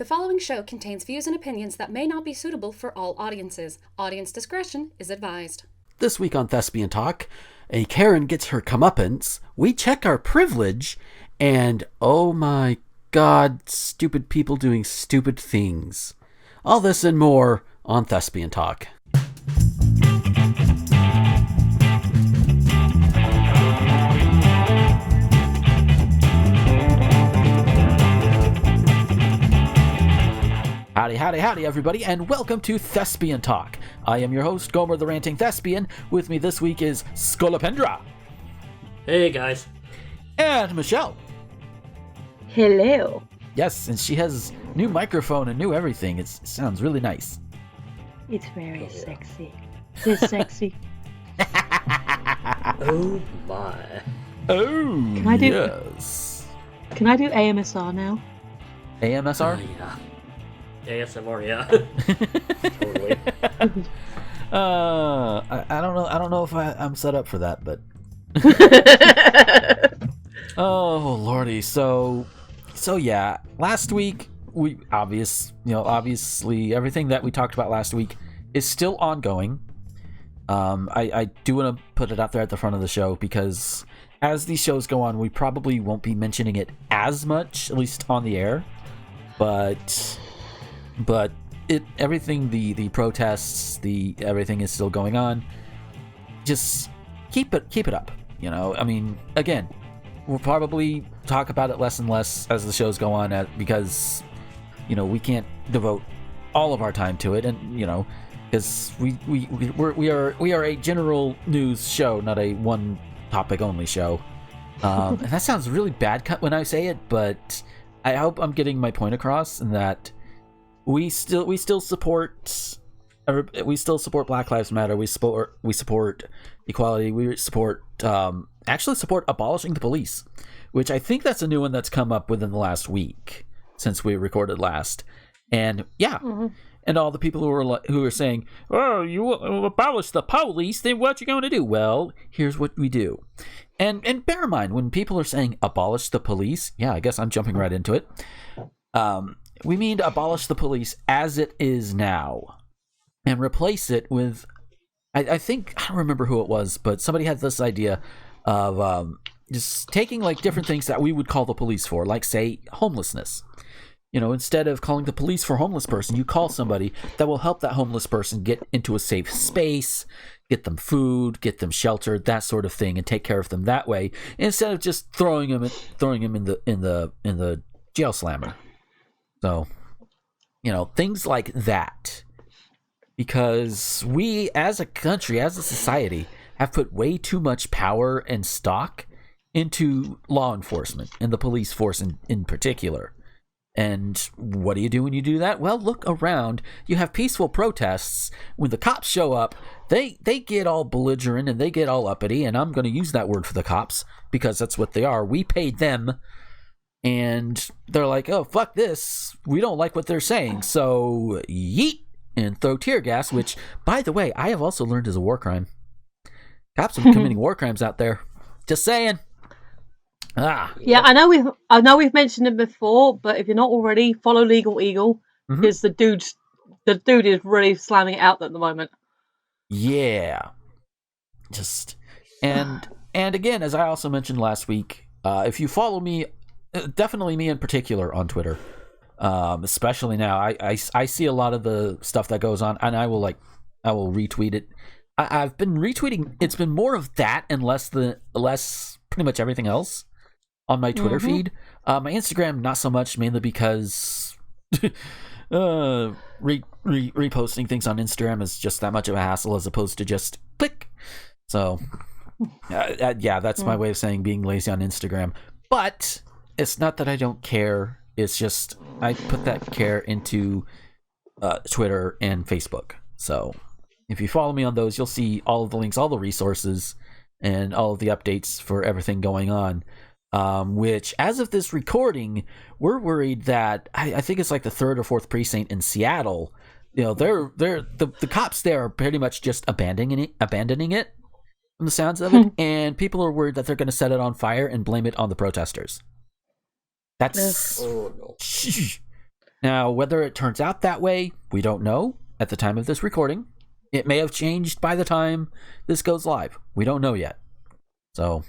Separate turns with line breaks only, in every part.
The following show contains views and opinions that may not be suitable for all audiences. Audience discretion is advised.
This week on Thespian Talk, a Karen gets her comeuppance, we check our privilege, and oh my god, stupid people doing stupid things. All this and more on Thespian Talk. Howdy, everybody, and welcome to Thespian Talk. I am your host, Gomer the Ranting Thespian. With me this week is Skolopendra.
Hey, guys.
And Michelle.
Hello.
Yes, and she has new microphone and new everything. It sounds really nice.
It's very sexy. It's sexy.
Oh, my.
Oh,
Can I do-
yes.
Can I do AMSR now?
AMSR?
Yeah. ASMR, yeah. Totally.
I don't know. I don't know if I'm set up for that, but oh lordy. So yeah. Last week we obviously everything that we talked about last week is still ongoing. I do want to put it out there at the front of the show because as these shows go on, we probably won't be mentioning it as much, at least on the air, but everything, the protests, everything is still going on. Just keep it up. I mean, again, we'll probably talk about it less and less as the shows go on, because we can't devote all of our time to it, and because we are a general news show, not a one topic only show. And that sounds really bad when I say it, but I hope I'm getting my point across in that we still support Black Lives Matter. We support equality. We support abolishing the police, which I think that's a new one that's come up within the last week since we recorded last. And yeah, and all the people who are saying, "Oh, you abolish the police, then what you going to do?" Well, here's what we do. And bear in mind, when people are saying abolish the police, yeah, I guess I'm jumping right into it. We mean to abolish the police as it is now and replace it with, I think, I don't remember who it was, but somebody had this idea of just taking like different things that we would call the police for, like say homelessness. Instead of calling the police for a homeless person, you call somebody that will help that homeless person get into a safe space, get them food, get them shelter, that sort of thing, and take care of them that way, instead of just throwing them in the jail slammer. So, things like that. Because we, as a country, as a society, have put way too much power and stock into law enforcement and the police force in particular. And what do you do when you do that? Well, look around. You have peaceful protests. When the cops show up, they get all belligerent and they get all uppity, and I'm going to use that word for the cops because that's what they are. We paid them. And they're like, oh, fuck this. We don't like what they're saying. So, yeet, and throw tear gas, which, by the way, I have also learned is a war crime. Cops are committing war crimes out there. Just saying.
Yeah, I know we've mentioned it before, but if you're not already, follow Legal Eagle, because the dude is really slamming it out at the moment.
Yeah. And again, as I also mentioned last week, if you follow me, definitely me in particular on Twitter, especially now, I see a lot of the stuff that goes on, and I will retweet it. I've been retweeting. It's been more of that and less pretty much everything else on my Twitter feed. My Instagram, not so much, mainly because reposting things on Instagram is just that much of a hassle as opposed to just click. So yeah, that's my way of saying being lazy on Instagram. But it's not that I don't care. It's just I put that care into Twitter and Facebook. So if you follow me on those, you'll see all of the links, all the resources, and all of the updates for everything going on. Which, as of this recording, we're worried that I think it's like the 3rd or 4th precinct in Seattle. The cops there are pretty much just abandoning it from the sounds of it, and people are worried that they're going to set it on fire and blame it on the protesters. That's Now, whether it turns out that way, we don't know at the time of this recording. It may have changed by the time this goes live. We don't know yet. So,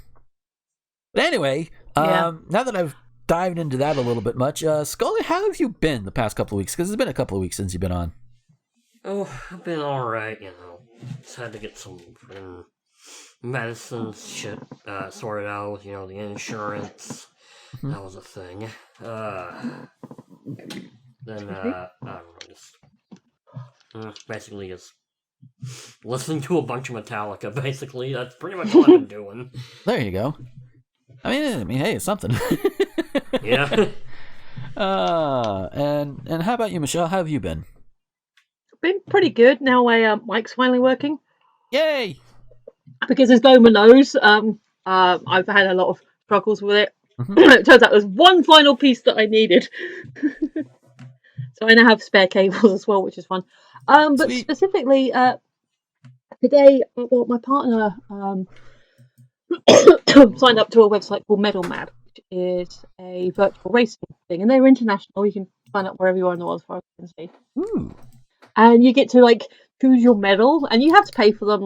but anyway, now that I've dived into that a little bit much, Scully, how have you been the past couple of weeks? Because it's been a couple of weeks since you've been on.
Oh, I've been alright, Just had to get some medicine shit sorted out, the insurance. Mm-hmm. That was a thing. Then, I don't know, basically just listening to a bunch of Metallica, basically. That's pretty much all I've been doing.
There you go. I mean, hey, it's something.
Yeah.
And how about you, Michelle? How have you been?
Been pretty good. Now my mic's finally working.
Yay!
Because as Goma knows, I've had a lot of struggles with it. Mm-hmm. It turns out there's one final piece that I needed. So I now have spare cables as well, which is fun. But Sweet. Specifically, today, my partner signed up to a website called Medal Mad, which is a virtual racing thing, and they're international. You can sign up wherever you are in the world, as far as I can see.
Ooh.
And you get to choose your medal, and you have to pay for them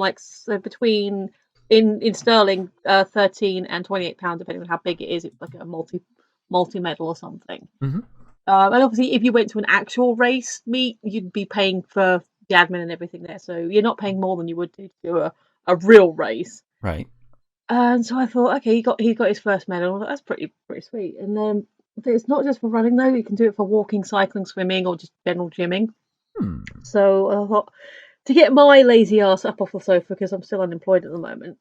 between in sterling £13 and £28, depending on how big it is. It's like a multi medal or something.
Mm-hmm.
And obviously, if you went to an actual race meet, you'd be paying for the admin and everything there. So you're not paying more than you would do to do a real race.
Right.
And so I thought, okay, he got his first medal. That's pretty sweet. And then it's not just for running though. You can do it for walking, cycling, swimming, or just general gymming. So I thought, to get my lazy ass up off the sofa, because I'm still unemployed at the moment.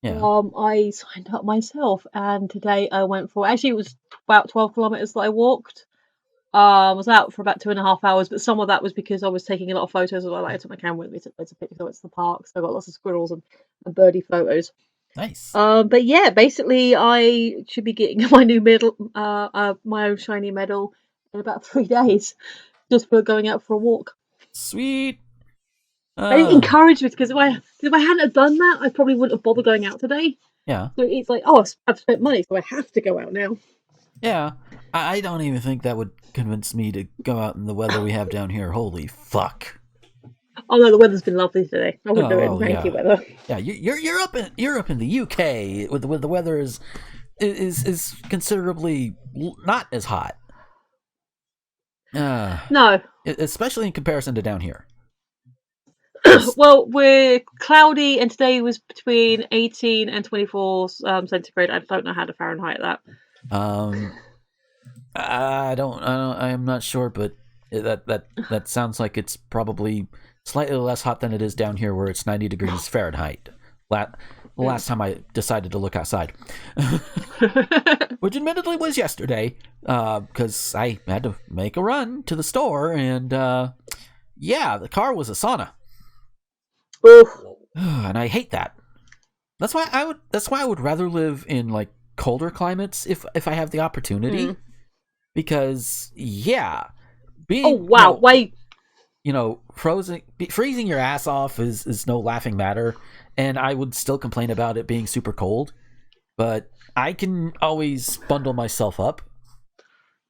Yeah.
I signed up myself, and today I went for. Actually, it was about 12 kilometers that I walked. I was out for about 2.5 hours, but some of that was because I was taking a lot of photos. I took my camera with me, took loads of pictures. I went to the park, so I got lots of squirrels and birdie photos.
Nice.
But yeah, basically, I should be getting my new medal, my own shiny medal, in about 3 days, just for going out for a walk.
Sweet.
It encouraged me, because if I hadn't done that, I probably wouldn't have bothered going out today.
Yeah.
So it's like, oh, I've spent money, so I have to go out now.
Yeah. I don't even think that would convince me to go out in the weather we have down here. Holy fuck.
Oh no, the weather's been lovely today. I wouldn't do it in cranky weather.
Yeah, you're up in the UK with the weather is considerably not as hot.
No,
especially in comparison to down here.
Well, we're cloudy, and today was between 18 and 24 centigrade. I don't know how to Fahrenheit that.
I'm not sure, but that sounds like it's probably slightly less hot than it is down here, where it's 90 degrees Fahrenheit. Last time I decided to look outside, which admittedly was yesterday, because I had to make a run to the store, and the car was a sauna. And I hate that. That's why I would rather live in colder climates if I have the opportunity, because being
wait.
Freezing your ass off is no laughing matter, and I would still complain about it being super cold, but I can always bundle myself up.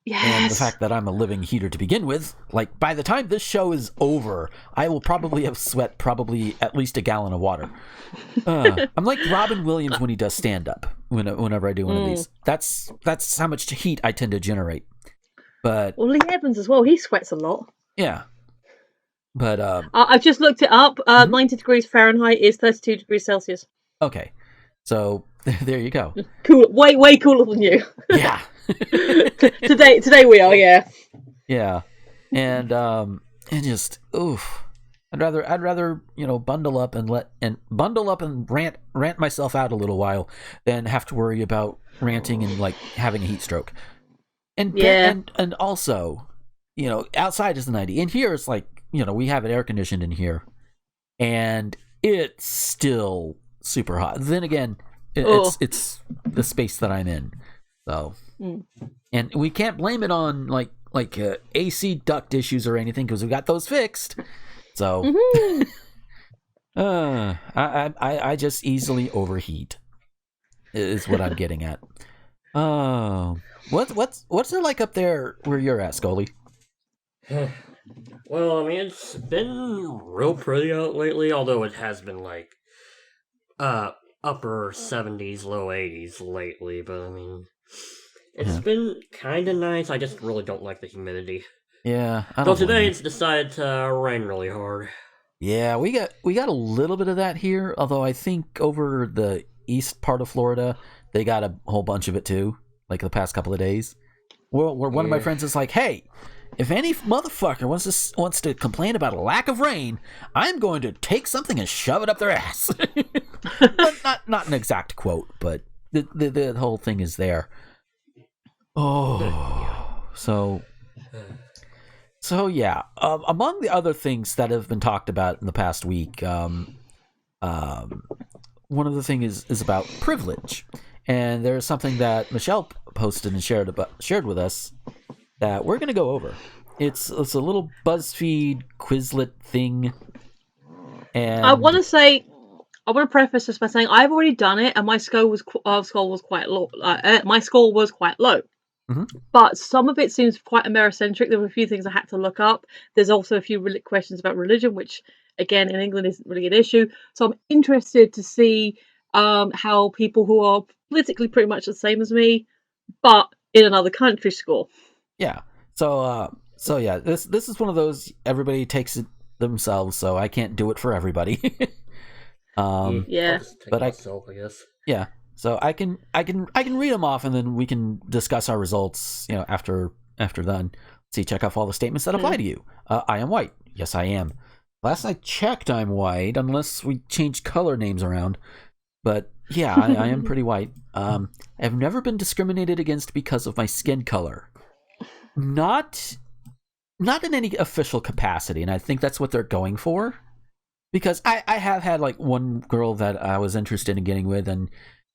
Yes.
And the fact that I'm a living heater to begin with, by the time this show is over, I will probably have sweat at least a gallon of water. I'm like Robin Williams when he does stand-up, whenever I do one of these. That's how much heat I tend to generate. But
Lee Evans as well, he sweats a lot.
Yeah. But
I've just looked it up. 90 degrees Fahrenheit is 32 degrees Celsius.
Okay. So there you go.
Cool, way cooler than you.
Yeah.
Today we are, yeah.
Yeah, and just oof. I'd rather bundle up and rant myself out a little while than have to worry about ranting and having a heat stroke. And and also, outside is 90. In here it's we have it air conditioned in here, and it's still super hot. Then again, it's the space that I'm in. So, and we can't blame it on AC duct issues or anything, because we got those fixed. So, I just easily overheat is what I'm getting at. What's it like up there where you're at, Scully?
Well, I mean, it's been real pretty out lately, although it has been like upper 70s, low 80s lately, but I mean, it's
Yeah.
been kind of nice. I just really don't like the humidity.
Yeah, I
So
don't blame
today
you.
it's decided to rain really hard.
Yeah, we got a little bit of that here, although I think over the east part of Florida, they got a whole bunch of it too, like the past couple of days. Where one of my
Yeah.
friends is like, "Hey, if any motherfucker wants to complain about a lack of rain, I'm going to take something and shove it up their ass." not an exact quote, but the whole thing is there. Oh, so yeah. Among the other things that have been talked about in the past week, one of the things is about privilege, and there's something that Michelle posted and shared with us that we're going to go over. It's a little BuzzFeed Quizlet thing, and
I want to preface this by saying I've already done it, and my score was quite low. My score was quite low.
Mhm.
But some of it seems quite Americentric. There were a few things I had to look up. There's also a few questions about religion, which, again, in England isn't really an issue. So I'm interested to see how people who are politically pretty much the same as me, but in another country, score.
yeah. So yeah, this is one of those everybody takes it themselves, so I can't do it for everybody.
I'll
Yeah.
just take
but
myself, I guess.
Yeah, so I can read them off, and then we can discuss our results. After done. See, check off all the statements that apply to you. I am white. Yes, I am. Last I checked, I'm white, unless we change color names around. But yeah, I am pretty white. I have never been discriminated against because of my skin color. Not in any official capacity, and I think that's what they're going for. Because I have had like one girl that I was interested in getting with, and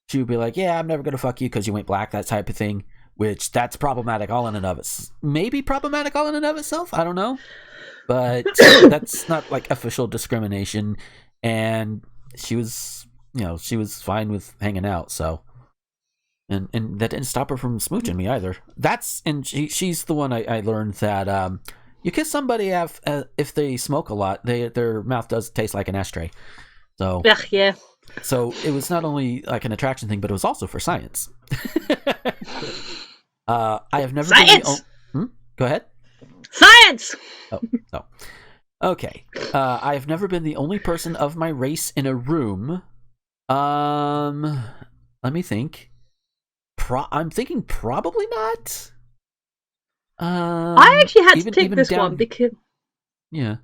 she would be like, "Yeah, I'm never gonna fuck you because you ain't black," that type of thing. Which that's problematic all in and of itself. Maybe problematic all in and of itself. I don't know, but that's not like official discrimination. And she was fine with hanging out. So, and that didn't stop her from smooching me either. She's the one I learned that you kiss somebody if they smoke a lot, their mouth does taste like an ashtray. So
Yeah.
So it was not only like an attraction thing, but it was also for science. I have never
Science!
Go ahead.
Science!
Oh. Okay. I have never been the only person of my race in a room. Let me think. I'm thinking probably not.
I actually had to tick this
down...
one because...
Yeah.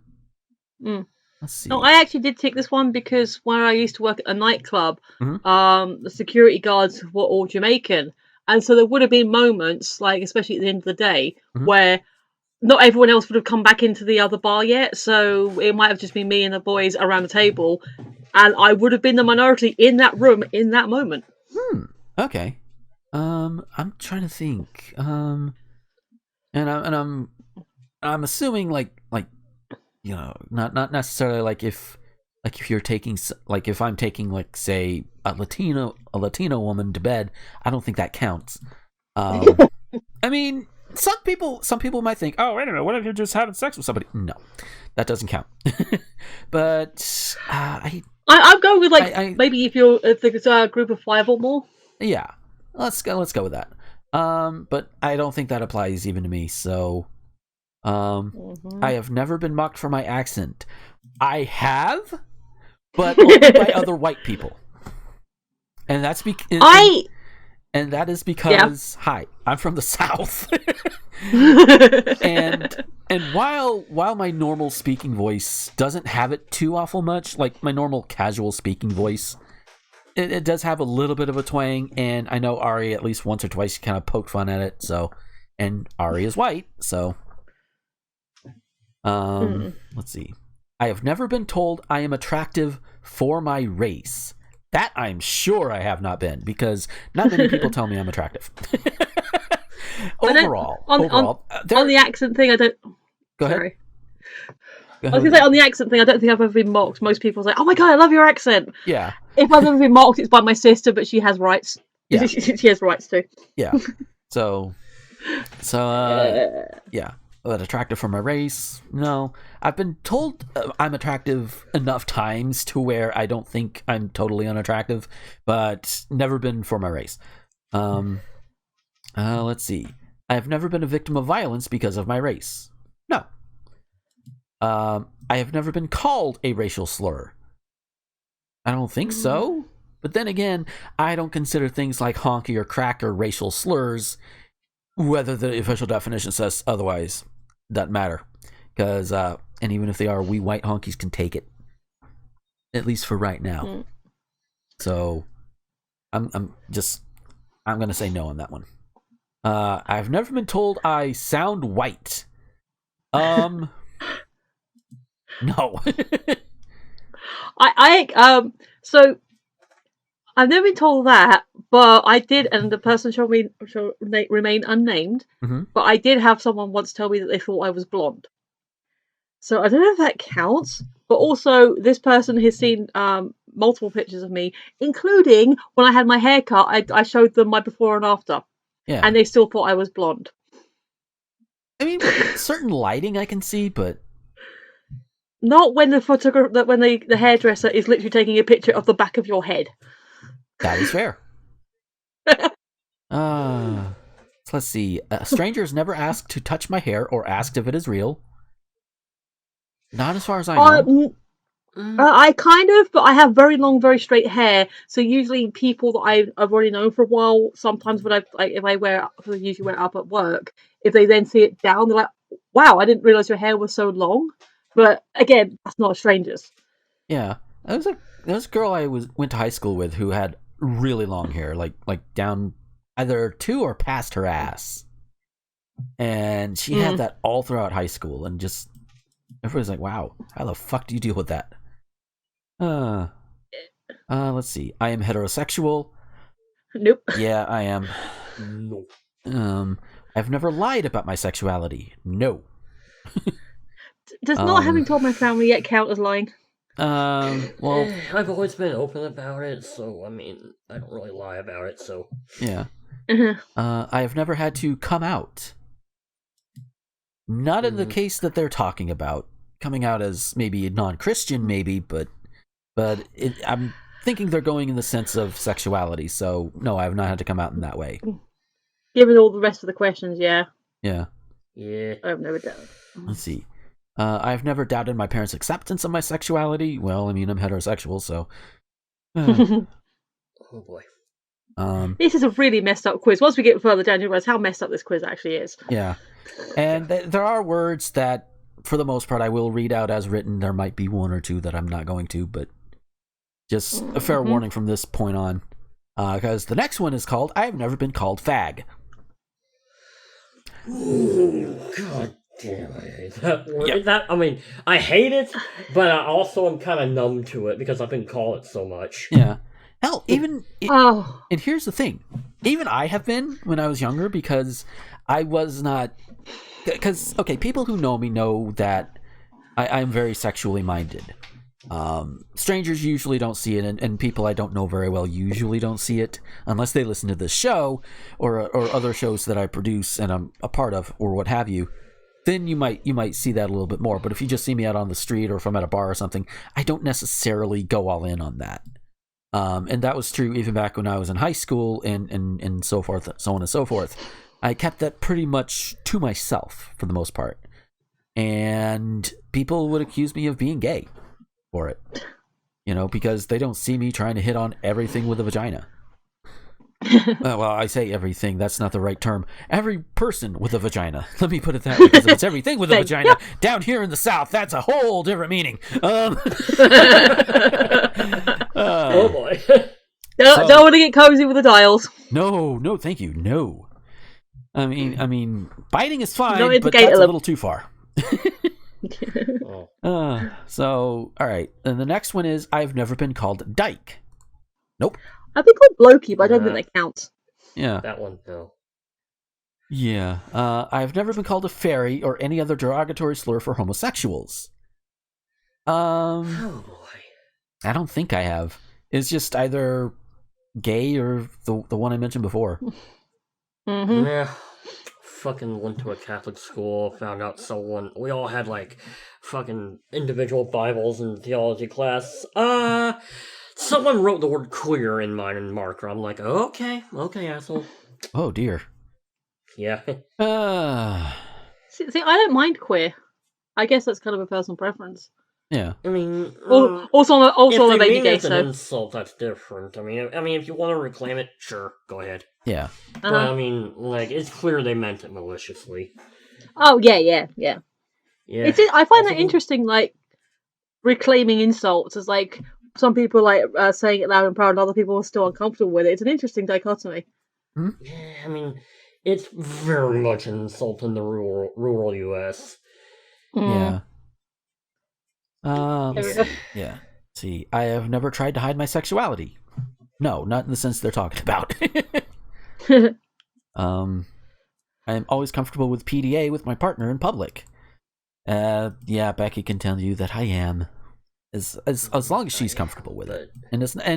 Mm.
Let's see.
No, I actually did tick this one because when I used to work at a nightclub,
Mhm.
the security guards were all Jamaican. And so there would have been moments, like especially at the end of the day,
Mhm.
where not everyone else would have come back into the other bar yet. So it might have just been me and the boys around the table. And I would have been the minority in that room in that moment.
Okay. I'm trying to think. And I'm assuming like not necessarily like if you're taking like if I'm taking like say a Latino woman to bed, I don't think that counts. I mean, some people might think, oh wait a minute, what if you're just having sex with somebody? No, that doesn't count. But
I'm going with maybe if there's a group of 5 or more.
Yeah, let's go with that. But I don't think that applies even to me. So, I have never been mocked for my accent. I have, but only by other white people, and that's and that is because hi, I'm from the South, and while my normal speaking voice doesn't have it too awful much, like my normal casual speaking voice. It does have a little bit of a twang, and I know Ari at least once or twice kind of poked fun at it. So, and Ari is white, so let's see. I have never been told I am attractive for my race. That I'm sure I have not been, because not many people tell me I'm attractive. Overall,
on the accent thing, I don't.
Go ahead.
Sorry. I was going to say, on the accent thing, I don't think I've ever been mocked. Most people say, oh my god, I love your accent.
Yeah.
If I've ever been mocked, it's by my sister, but she has rights.
Yeah.
She has rights too.
Yeah. So, yeah. attractive for my race? No. I've been told I'm attractive enough times to where I don't think I'm totally unattractive, but never been for my race. Let's see. I've never been a victim of violence because of my race. No. I have never been called a racial slur. I don't think so. But then again, I don't consider things like honky or cracker racial slurs, whether the official definition says otherwise. Doesn't matter. Because, and even if they are, we white honkies can take it. At least for right now. So, I'm going to say no on that one. I've never been told I sound white. No.
So I've never been told that, but I did, and the person shall remain unnamed.
Mm-hmm.
But I did have someone once tell me that they thought I was blonde. So I don't know if that counts. But also, this person has seen multiple pictures of me, including when I had my hair cut. I showed them my before and after, and they still thought I was blonde.
I mean, certain lighting I can see, but
not when the hairdresser is literally taking a picture of the back of your head.
That is fair. Let's see. Strangers never asked to touch my hair or asked if it is real. Not as far as I know.
I kind of, but I have very long, very straight hair. So usually people that I've already known for a while, sometimes when if I wear it, because I usually wear it up at work, if they then see it down, they're like, wow, I didn't realise your hair was so long. But again, that's not strangers.
Yeah. There was a girl I went to high school with who had really long hair, like down either to or past her ass. And she had that all throughout high school, and just everybody's like, wow, how the fuck do you deal with that? Let's see. I am heterosexual.
Nope.
Yeah, I am.
No.
I've never lied about my sexuality. No.
Does not having told my family yet count as lying?
Well,
I've always been open about it, so I mean, I don't really lie about it, so.
Yeah. I have never had to come out. Not in the case that they're talking about. Coming out as maybe a non-Christian, maybe, but I'm thinking they're going in the sense of sexuality, so no, I have not had to come out in that way.
Given all the rest of the questions, yeah.
Yeah.
Yeah.
I've never done.
Let's see. I've never doubted my parents' acceptance of my sexuality. Well, I mean, I'm heterosexual, so.
Oh boy.
This is a really messed up quiz. Once we get further down, you realize how messed up this quiz actually is.
Yeah. And there are words that, for the most part, I will read out as written. There might be one or two that I'm not going to, but just a fair warning from this point on. Because the next one is called, I've never been called fag.
Oh, God damn, I hate that word.
Yeah.
I mean, I hate it, but I also am kind of numb to it because I've been called it so much.
Yeah. Hell, even...
Oh.
And here's the thing. Even I have been when I was younger, because I was not... Because, okay, people who know me know that I'm very sexually minded. Strangers usually don't see it, and people I don't know very well usually don't see it, unless they listen to this show, or other shows that I produce and I'm a part of, or what have you. Then you might see that a little bit more. But if you just see me out on the street, or if I'm at a bar or something, I don't necessarily go all in on that. And that was true even back when I was in high school, and so forth, so on and so forth. I kept that pretty much to myself for the most part. And people would accuse me of being gay for it. You know, because they don't see me trying to hit on everything with a vagina. Well, I say everything, that's not the right term. Every person with a vagina. Let me put it that way, because if it's everything with a vagina, down here in the South, that's a whole different meaning.
Oh boy.
Don't want to get cozy with the dials.
No, thank you, no. I mean, biting is fine, but
that's
a little too far.
Oh.
So, all right. And the next one is, I've never been called dyke. Nope.
I've been called blokey, but I don't think that counts.
Yeah.
That one, no.
Yeah. I've never been called a fairy or any other derogatory slur for homosexuals.
Oh boy.
I don't think I have. It's just either gay or the one I mentioned before.
Mm-hmm.
Yeah. fucking went to a Catholic school, found out we all had, like, fucking individual Bibles in theology class. Someone wrote the word queer in mine in marker. I'm like, okay, asshole.
Oh dear.
Yeah.
See, I don't mind queer. I guess that's kind of a personal preference.
Yeah.
I mean,
Also, I'm a baby gay,
it's
so
an insult, that's different. I mean, if you want to reclaim it, sure, go ahead.
Yeah.
But I mean, like, it's clear they meant it maliciously.
Oh yeah.
Yeah.
I find that interesting. Like reclaiming insults as like some people like saying it loud and proud, and other people are still uncomfortable with it. It's an interesting dichotomy.
Yeah, I mean, it's very much an insult in the rural U.S.
Yeah.
There
Yeah. See, I have never tried to hide my sexuality. No, not in the sense they're talking about. I am always comfortable with PDA with my partner in public. Yeah, Becky can tell you that I am, as long as she's comfortable with it. And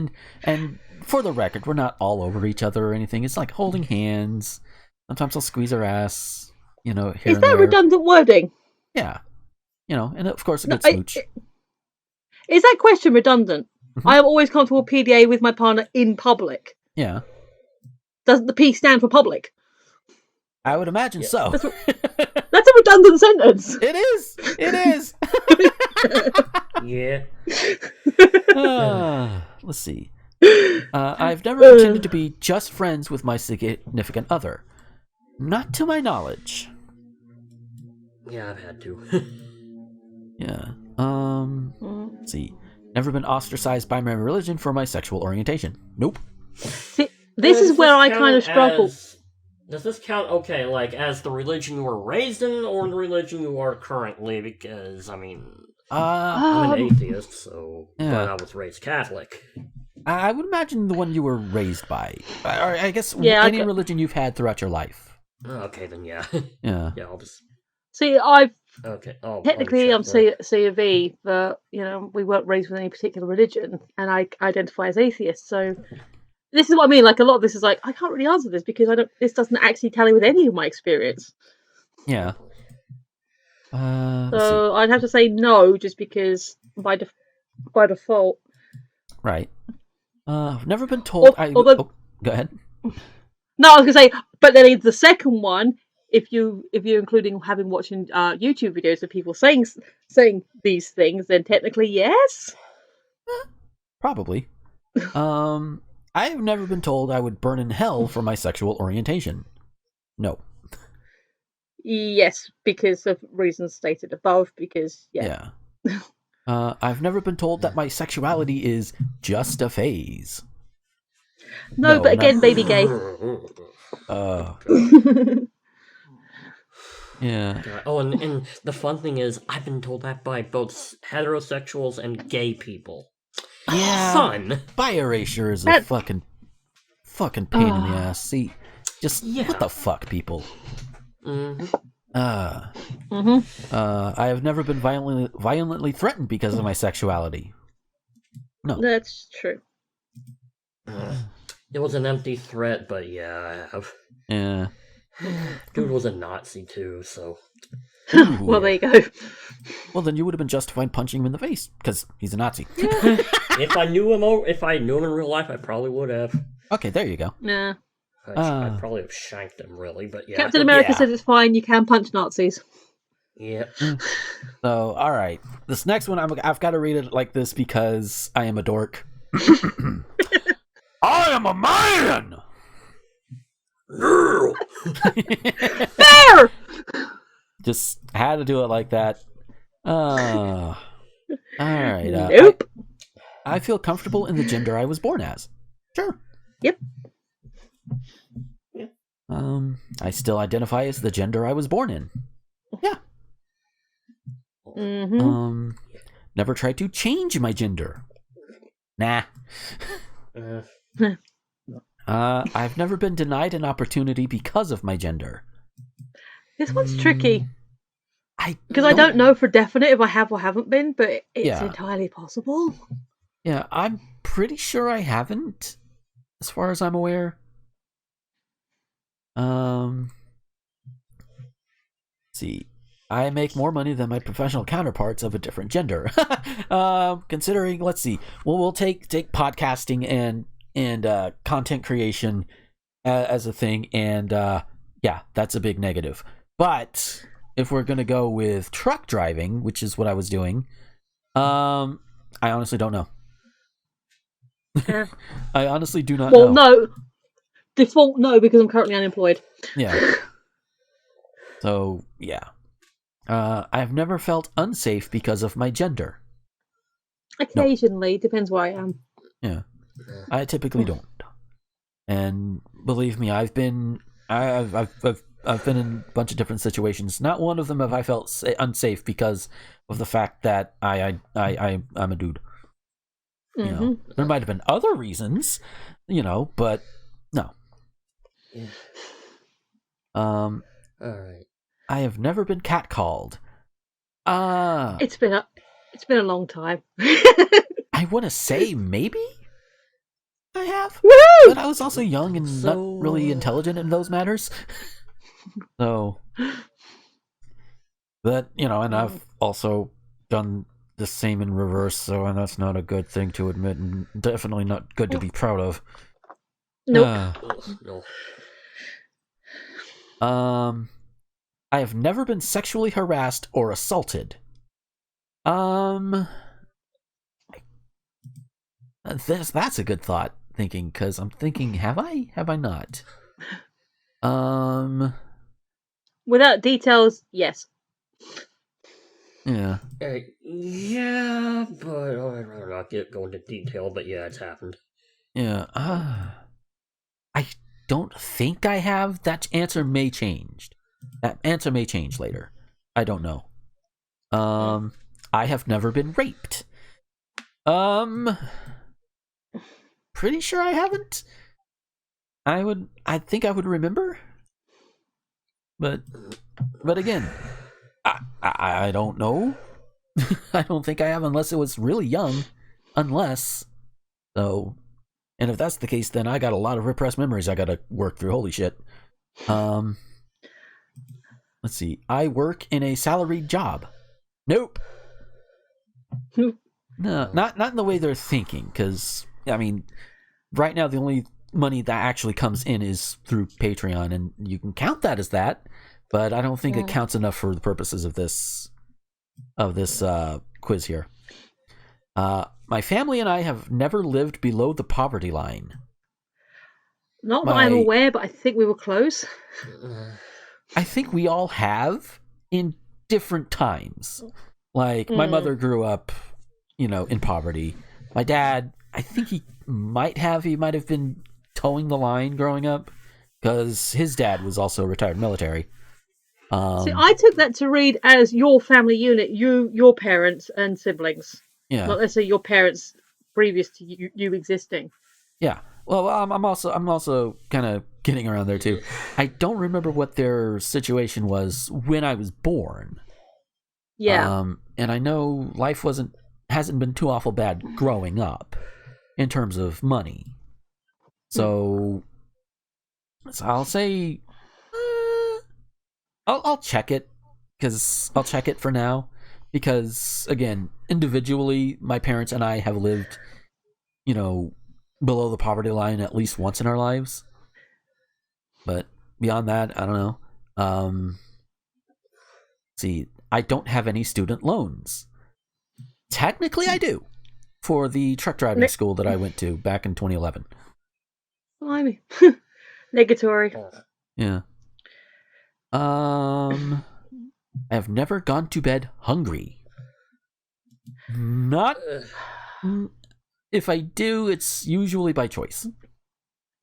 for the record, we're not all over each other or anything. It's like holding hands. Sometimes I'll squeeze her ass. Here
Is
and
that
there.
redundant wording?
Yeah. And of course a good smooch.
Is that question redundant? I am always comfortable with PDA with my partner in public.
Yeah.
Doesn't the P stand for public?
I would imagine so.
That's a redundant sentence.
It is.
Yeah.
Let's see. I've never pretended to be just friends with my significant other. Not to my knowledge.
Yeah, I've had to.
Yeah. Let's see. Never been ostracized by my religion for my sexual orientation. Nope.
See, this is where I kind of struggle.
Does this count, okay, like, as the religion you were raised in, or the religion you are currently? Because, I mean, I'm an atheist, so,
yeah.
But I was raised Catholic.
I would imagine the one you were raised by. Or I guess
Yeah,
religion you've had throughout your life.
Okay, then yeah.
Yeah.
Yeah, I'll just...
See, I'm
Technically,
I'm C of E, but we weren't raised with any particular religion, and I identify as atheist. So this is what I mean. Like a lot of this is like I can't really answer this because this doesn't actually tally with any of my experience.
Yeah.
So I'd have to say no, just because by default.
Right. I've never been told. Go ahead.
No, I was gonna say, but then the second one. If you're including watching YouTube videos of people saying these things, then technically yes.
Probably. I've never been told I would burn in hell for my sexual orientation. No.
Yes, because of reasons stated above. Because
yeah. I've never been told that my sexuality is just a phase.
No, but again, baby gay.
Yeah.
Oh, and the fun thing is, I've been told that by both heterosexuals and gay people.
Yeah.
Fun.
Bi erasure is a fucking pain in the ass. See, what the fuck, people. I have never been violently threatened because of my sexuality. No.
That's true.
It was an empty threat, but yeah, I have.
Yeah.
Dude was a Nazi too, so.
Well, there you go.
Well, then you would have been justified punching him in the face because he's a Nazi.
If I knew him in real life, I probably would have.
Okay, there you go.
Nah.
I'd probably have shanked him, really, but yeah.
Captain America says it's fine. You can punch Nazis.
Yeah.
So, all right, this next one I've got to read it like this because I am a dork. I am a man.
Bear!
Just had to do it like that. All right.
Nope.
I feel comfortable in the gender I was born as. Sure.
Yep.
I still identify as the gender I was born in. Yeah. Never tried to change my gender. Nah. I've never been denied an opportunity because of my gender.
This one's tricky. Because I don't know for definite if I have or haven't been, but it's entirely possible.
Yeah, I'm pretty sure I haven't, as far as I'm aware. see, I make more money than my professional counterparts of a different gender. Considering, let's see, we'll take podcasting and content creation as a thing, and yeah, that's a big negative. But if we're gonna go with truck driving, which is what I was doing, I honestly don't know. I honestly do not know.
Well, no. Default no, because I'm currently unemployed.
Yeah. So, yeah. I've never felt unsafe because of my gender.
Occasionally, depends where I am.
Yeah. I typically don't. And believe me, I've been in a bunch of different situations. Not one of them have I felt unsafe because of the fact that I'm a dude. You know, there might have been other reasons, but no.
Yeah.
All
right.
I have never been catcalled.
It's been a long time.
I want to say maybe I have,
Woo!
but I was also young and not really intelligent in those matters. So, but and I've also done the same in reverse, so and that's not a good thing to admit, and definitely not good to be proud of.
Nope.
No.
I have never been sexually harassed or assaulted. That's a good thought. Thinking, because I'm thinking, have I not?
Without details, yes.
Yeah.
Yeah, but I'd rather not go into detail. But yeah, it's happened.
Yeah. I don't think I have. That answer may change. That answer may change later. I don't know. I have never been raped. Pretty sure I haven't. I think I would remember. But again, I don't know. I don't think I have unless it was really young. So, and if that's the case, then I got a lot of repressed memories I gotta work through. Holy shit. Let's see. I work in a salaried job. Nope. No, not in the way they're thinking, because, I mean, right now the only money that actually comes in is through Patreon, and you can count that as that, but I don't think it counts enough for the purposes of this quiz here. My family and I have never lived below the poverty line.
Not that I'm aware, but I think we were close.
I think we all have in different times. Like, my mother grew up, in poverty. My dad, I think he might have been towing the line growing up, because his dad was also retired military.
See, I took that to read as your family unit, your parents and siblings.
Yeah.
Not necessarily your parents previous to you existing.
Yeah. Well, I'm also kind of getting around there too. I don't remember what their situation was when I was born.
Yeah.
And I know life hasn't been too awful bad growing up in terms of money. So I'll say I'll check it, because I'll check it for now, because again, individually, my parents and I have lived, below the poverty line at least once in our lives. But beyond that, I don't know. See, I don't have any student loans. Technically, I do, for the truck driving school that I went to back in 2011.
Blimey. Negatory.
Yeah. I've never gone to bed hungry. Not. If I do, it's usually by choice.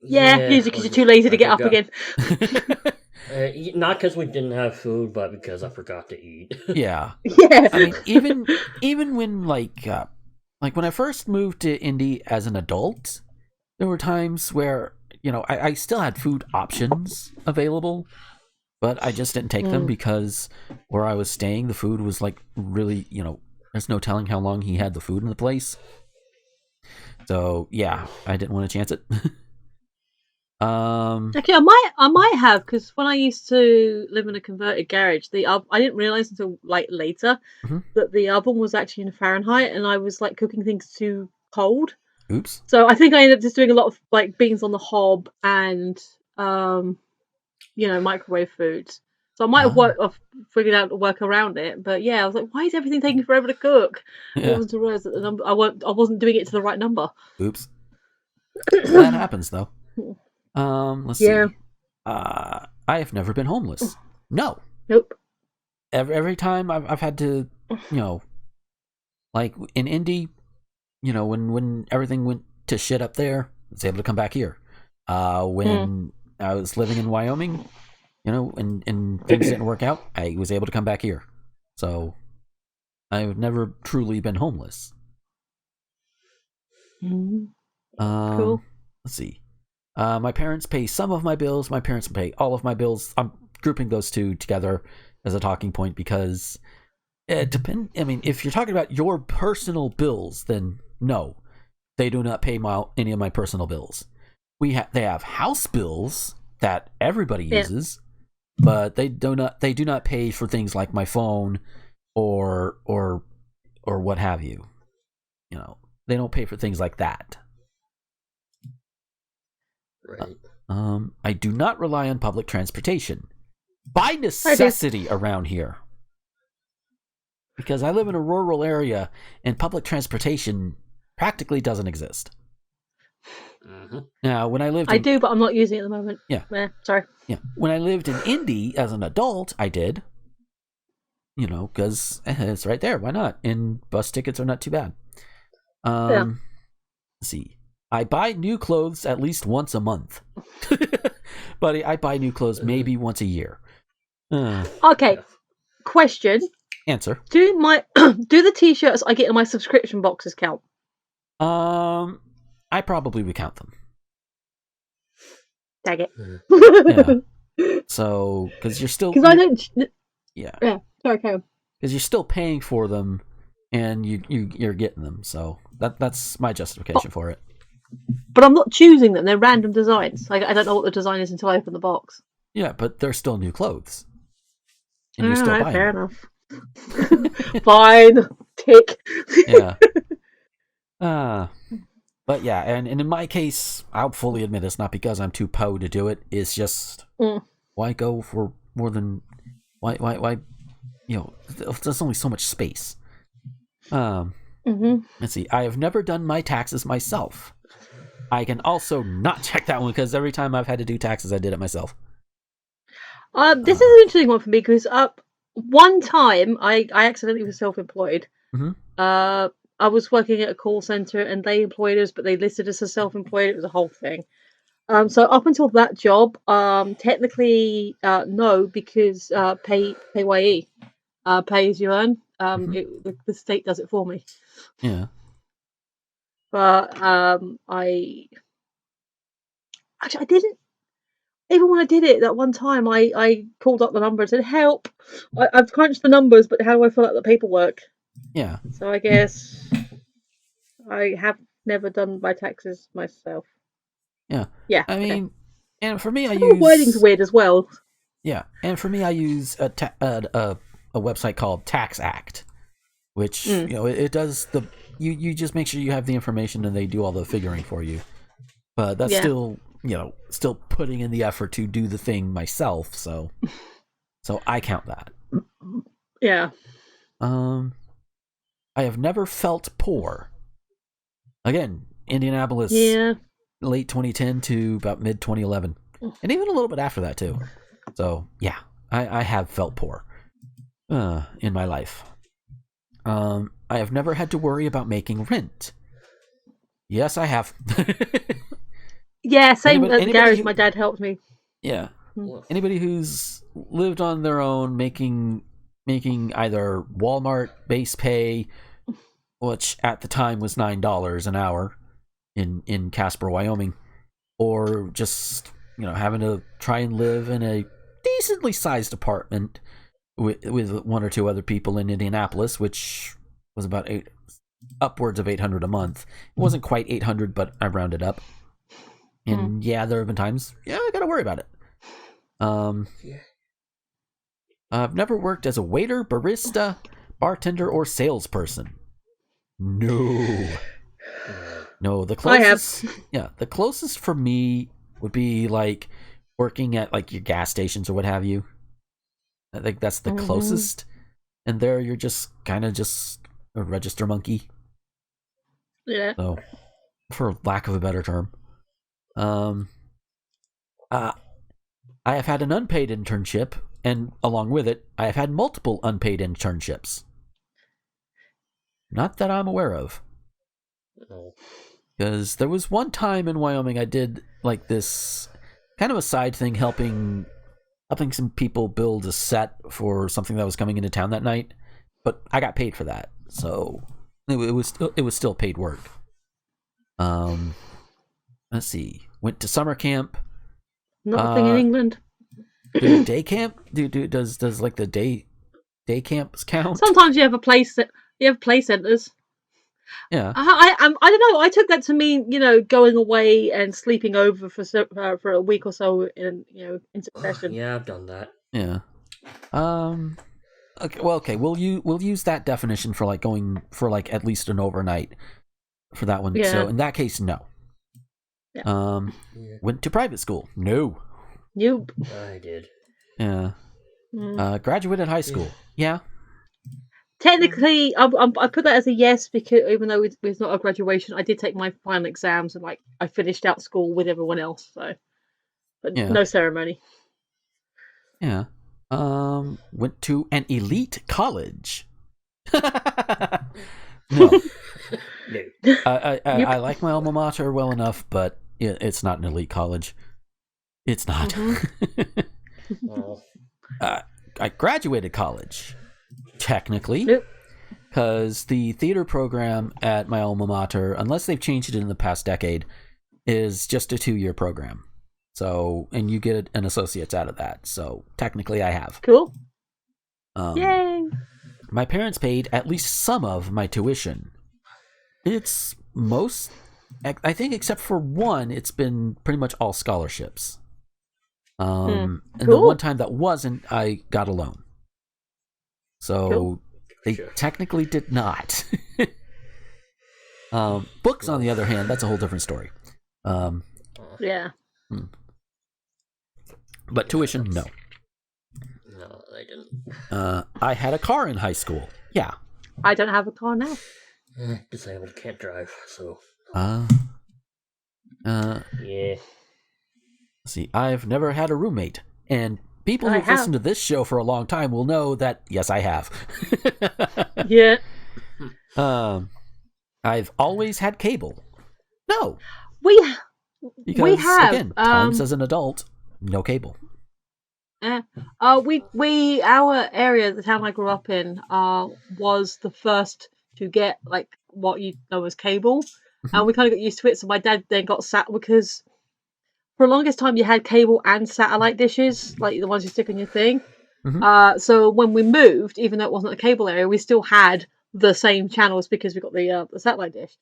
Yeah, usually because you're too lazy to get up again.
Not because we didn't have food, but because I forgot to eat.
Yeah.
Yeah.
I mean, even when like when I first moved to Indy as an adult, there were times where I still had food options available, but I just didn't take them because where I was staying, the food was like really, there's no telling how long he had the food in the place. So yeah, I didn't want to chance it.
Actually, I might have, because when I used to live in a converted garage, I didn't realize until like later
Mhm.
that the oven was actually in Fahrenheit, and I was like cooking things too cold.
Oops.
So I think I ended up just doing a lot of like beans on the hob and microwave foods. So I might have I've figured out to work around it, but yeah, I was like, why is everything taking forever to cook? I
Yeah.
wasn't to realize that the number I wasn't doing it to the right number.
Oops. That happens though. Let's
Yeah.
see. I have never been homeless. No.
Nope.
Every time I've had to, like in Indy, when everything went to shit up there, I was able to come back here. When I was living in Wyoming, and things didn't work out, I was able to come back here. So I've never truly been homeless.
Cool.
Let's see. My parents pay some of my bills. My parents pay all of my bills. I'm grouping those two together as a talking point because it depends. I mean, if you're talking about your personal bills, then no, they do not pay any of my personal bills. They have house bills that everybody uses, but they do not pay for things like my phone or what have you. They don't pay for things like that.
Right.
I do not rely on public transportation by necessity around here because I live in a rural area and public transportation practically doesn't exist.
Mm-hmm.
Now, when I lived,
I do, but I'm not using it at the moment.
Yeah.
Sorry.
Yeah. When I lived in Indy as an adult, I did. Because it's right there. Why not? And bus tickets are not too bad. Let's see. I buy new clothes at least once a month. But I buy new clothes maybe once a year.
Okay. Question.
Answer.
Do the t-shirts I get in my subscription boxes count?
I probably would count them.
Dang it.
Yeah. So, because you're still...
Because I don't...
Yeah.
Yeah. Sorry, carry on.
Because you're still paying for them, and you're getting them. So that's my justification for it.
But I'm not choosing them. They're random designs. Like, I don't know what the design is until I open the box.
Yeah, but they're still new clothes. And you're still buying
fair
them.
enough. Fine. Tick.
Yeah. But yeah, and in my case, I'll fully admit it's not because I'm too po to do it. It's just why go for more than why there's only so much space. Let's see. I have never done my taxes myself. I can also not check that one because every time I've had to do taxes, I did it myself.
This is an interesting one for me because one time I accidentally was self-employed.
Mm-hmm.
I was working at a call center and they employed us, but they listed us as self-employed. It was a whole thing. So up until that job, technically no, because PAYE, pay as you earn. The state does it for me.
Yeah.
But I didn't. Even when I did it that one time, I called up the number and said, "Help! I've crunched the numbers, but how do I fill out the paperwork?"
Yeah.
So I guess I have never done my taxes myself.
Yeah.
Yeah.
I mean, and for me, I
the
use
wording's weird as well.
Yeah, and for me, I use a website called Tax Act, which it does the you just make sure you have the information and they do all the figuring for you. But that's still still putting in the effort to do the thing myself. So I count that.
Yeah.
I have never felt poor. Again, Indianapolis.
Yeah.
Late 2010 to about mid 2011, and even a little bit after that too. So yeah, I have felt poor in my life. I have never had to worry about making rent. Yes, I have.
Yeah, same at the garage.
Who,
my dad helped me.
Yeah, anybody who's lived on their own, making either Walmart base pay, which at the time was $9 an hour in Casper, Wyoming, or just having to try and live in a decently sized apartment with one or two other people in Indianapolis, which was about upwards of $800 a month. It wasn't quite $800, but I rounded up. And yeah, there have been times, I gotta worry about it.
Yeah.
I've never worked as a waiter, barista, bartender, or salesperson. No. No, the
I have.
closest, the closest for me would be like working at like your gas stations or what have you. I think that's the closest. And there you're just kind of just a register monkey.
Yeah.
So, for lack of a better term. I have had an unpaid internship, and along with it, I have had multiple unpaid internships. Not that I'm aware of.
No.
Because there was one time in Wyoming I did like this kind of a side thing helping some people build a set for something that was coming into town that night, but I got paid for that, so it was still paid work. Let's see. Went to summer camp.
Nothing in England.
Day camp? Does like the day camps count?
Sometimes you have play centers.
Yeah.
I don't know. I took that to mean going away and sleeping over for a week or so in succession.
Yeah, I've done that.
Yeah. Okay. Well, okay. We'll use that definition for like going for like at least an overnight for that one.
Yeah.
So in that case, no.
Yeah.
Went to private school. No.
Nope.
I did.
Yeah. Graduated high school. Yeah.
Technically, I put that as a yes because even though it's not a graduation, I did take my final exams and I finished out school with everyone else. So, but no ceremony.
Yeah. Went to an elite college. No. I like my alma mater well enough, but it's not an elite college. It's not. I graduated college, technically, because the theater program at my alma mater, unless they've changed it in the past decade, is just a 2-year program. So, and you get an associate's out of that. So, technically, I have.
Cool. Yay!
My parents paid at least some of my tuition. It's most, I think, except for one, it's been pretty much all scholarships. And the one time that wasn't, I got a loan. So they technically did not. Books, on the other hand, that's a whole different story.
Yeah.
But tuition, no.
No, they didn't.
I had a car in high school. Yeah.
I don't have a car now.
Disabled, can't drive, so.
Yeah. See, I've never had a roommate, and people who've listened to this show for a long time will know that, yes, I have.
Yeah.
I've always had cable. No.
Because, we have.
Again, times as an adult, no cable.
Our area, the town I grew up in, was the first to get like what you know as cable, and we kind of got used to it. So my dad then got because for the longest time you had cable and satellite dishes, like the ones you stick on your thing. So when we moved, even though it wasn't a cable area, we still had the same channels because we got the satellite dish.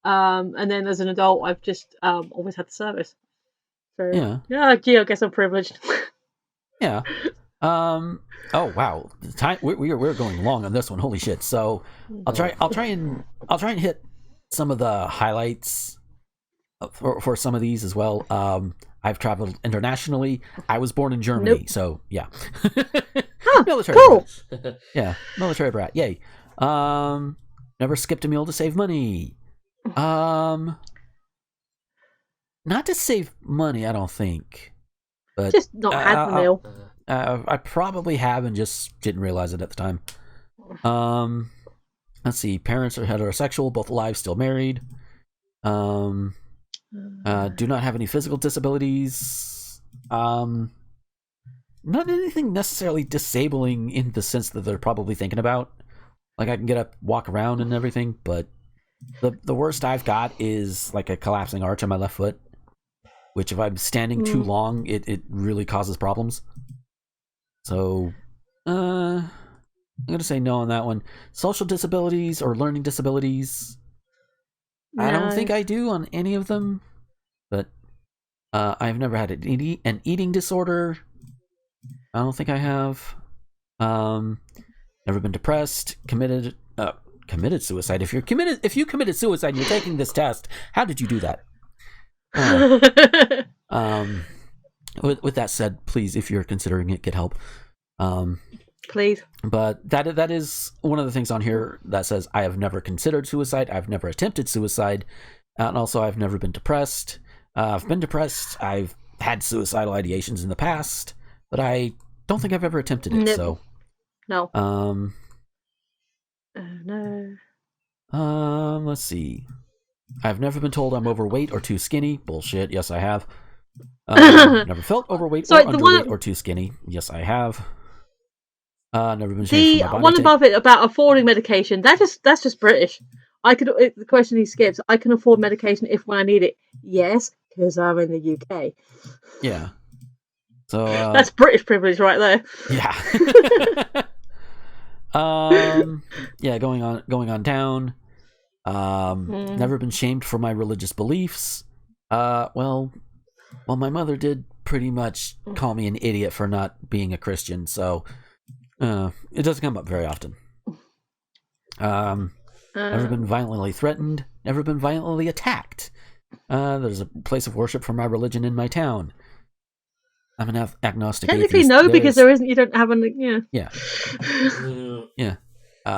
And then as an adult, I've just always had the service. So gee, I guess I'm privileged.
Yeah. Oh wow, the time we're going long on this one. Holy shit! So I'll try and hit some of the highlights for some of these as well. I've traveled internationally. I was born in Germany, so yeah. Military
cool.
brat. Yeah, military brat. Yay. Never skipped a meal to save money. Not to save money, I don't think. But
just not had the meal.
I probably have and just didn't realize it at the time. Let's see. Parents are heterosexual, both alive, still married. Do not have any physical disabilities. Not anything necessarily disabling in the sense that they're probably thinking about. Like I can get up, walk around and everything, but the worst I've got is like a collapsing arch on my left foot, which if I'm standing too long, it really causes problems. So, I'm going to say no on that one. Social disabilities or learning disabilities, no. I don't think I do on any of them, but I've never had an eating disorder. I don't think I have. Never been depressed. Committed suicide. If you committed suicide, and you're taking this test. How did you do that? With that said, please, if you're considering it, get help.
Please.
But that is one of the things on here that says I have never considered suicide. I've never attempted suicide, and also I've never been depressed. I've been depressed. I've had suicidal ideations in the past, but I don't think I've ever attempted it. So
no.
No. Let's see. I've never been told I'm overweight or too skinny. Bullshit. Yes, I have. Never felt overweight or underweight or too skinny. Yes, I have. Never been shamed for my body
one
type.
above it about affording medication. That's just British. The question he skips. I can afford medication if when I need it. Yes, because I'm in the UK.
Yeah. So
that's British privilege right there.
Yeah. Yeah. Going on down. Never been shamed for my religious beliefs. Well, my mother did pretty much call me an idiot for not being a Christian, so it doesn't come up very often. Never been violently threatened. Never been violently attacked. There's a place of worship for my religion in my town. I'm an agnostic.
Technically,
atheist.
no, because there isn't. You don't have an. Yeah.
Yeah.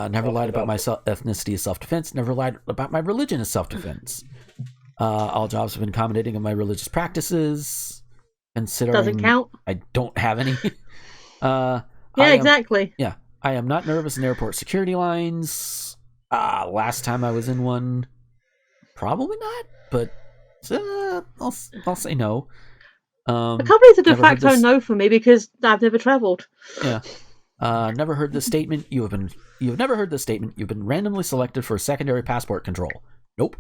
Never lied about my ethnicity as self-defense. Never lied about my religion as self-defense. All jobs have been accommodating of my religious practices. Considering
doesn't count.
I don't have any.
Exactly.
Yeah, I am not nervous in airport security lines. Last time I was in one, probably not. But I'll say no.
A couple is a de facto no for me because I've never travelled.
Yeah. Never heard this statement. You have never heard this statement. You've been randomly selected for secondary passport control. Nope.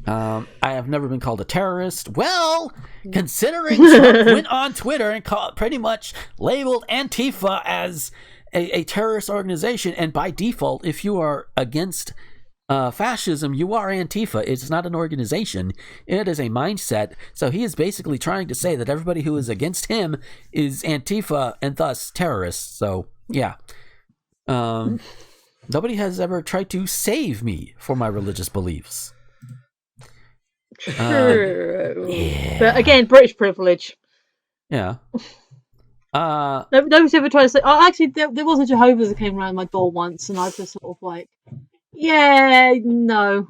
I have never been called a terrorist. Well, considering Trump went on Twitter and pretty much labeled Antifa as a terrorist organization, and by default, if you are against fascism, you are Antifa. It's not an organization. It is a mindset. So he is basically trying to say that everybody who is against him is Antifa and thus terrorists. So, yeah. Nobody has ever tried to save me for my religious beliefs.
True.
Yeah.
But again, British privilege.
Yeah.
Nobody's ever tried to say... actually, there was a Jehovah's that came around my door once, and I was just sort of like... Yeah, no.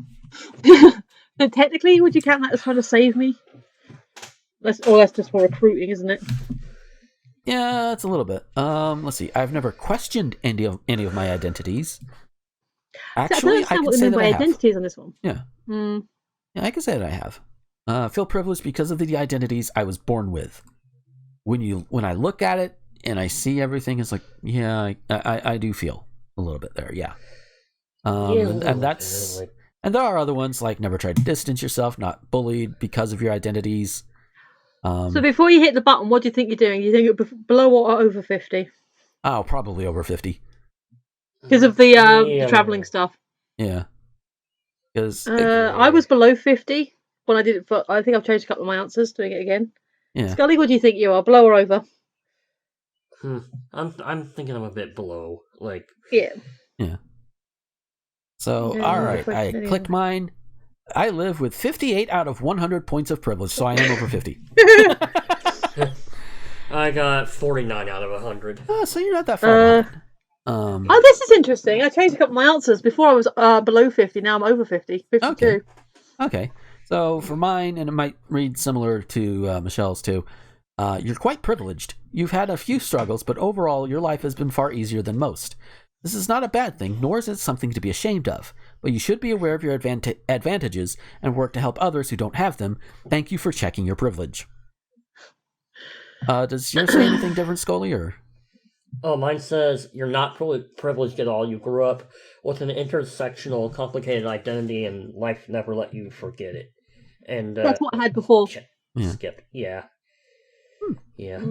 But technically, would you count that as trying to save me? That's just for recruiting, isn't it?
Yeah, it's a little bit. Let's see. I've never questioned any of my identities. Actually, I can say that I have.
Identities on this one.
Yeah. Yeah, I can say that I have. Feel privileged because of the identities I was born with. When I look at it and I see everything, it's like, yeah, I do feel a little bit there. Yeah. And there are other ones like never tried to distance yourself, not bullied because of your identities.
So before you hit the button, what do you think you're doing? You think you're below or over 50?
Oh, probably over 50.
Because of the traveling stuff.
Yeah. Because
I was below 50 when I did it. I think I've changed a couple of my answers, doing it again.
Yeah.
Scully, what do you think you are? Below or over?
I'm thinking I'm a bit below.
Yeah.
Yeah. So, all right, I clicked mine. I live with 58 out of 100 points of privilege, so I am over 50.
I got 49 out of 100.
Oh, so you're not that far behind.
This is interesting. I changed a couple of my answers. Before I was below 50, now I'm over 50. 52.
Okay. So for mine, and it might read similar to Michelle's too, you're quite privileged. You've had a few struggles, but overall, your life has been far easier than most. This is not a bad thing, nor is it something to be ashamed of, but you should be aware of your advantages and work to help others who don't have them. Thank you for checking your privilege. Does yours say anything different, Scully, or?
Oh, mine says, you're not privileged at all. You grew up with an intersectional, complicated identity, and life never let you forget it. And
that's what I had before.
Skip. Yeah. Yeah.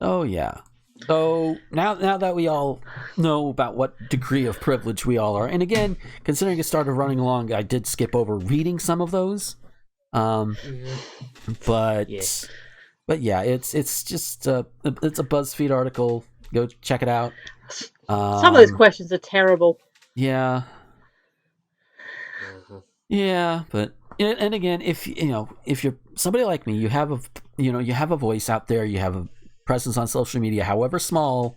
Oh, yeah. So now that we all know about what degree of privilege we all are, and again, considering it started running along, I did skip over reading some of those. But
Yeah.
but yeah, it's just it's a BuzzFeed article. Go check it out.
Some of those questions are terrible.
Yeah.
Mhm.
Yeah, but and again, if you're somebody like me, you have a voice out there, you have a presence on social media, however small,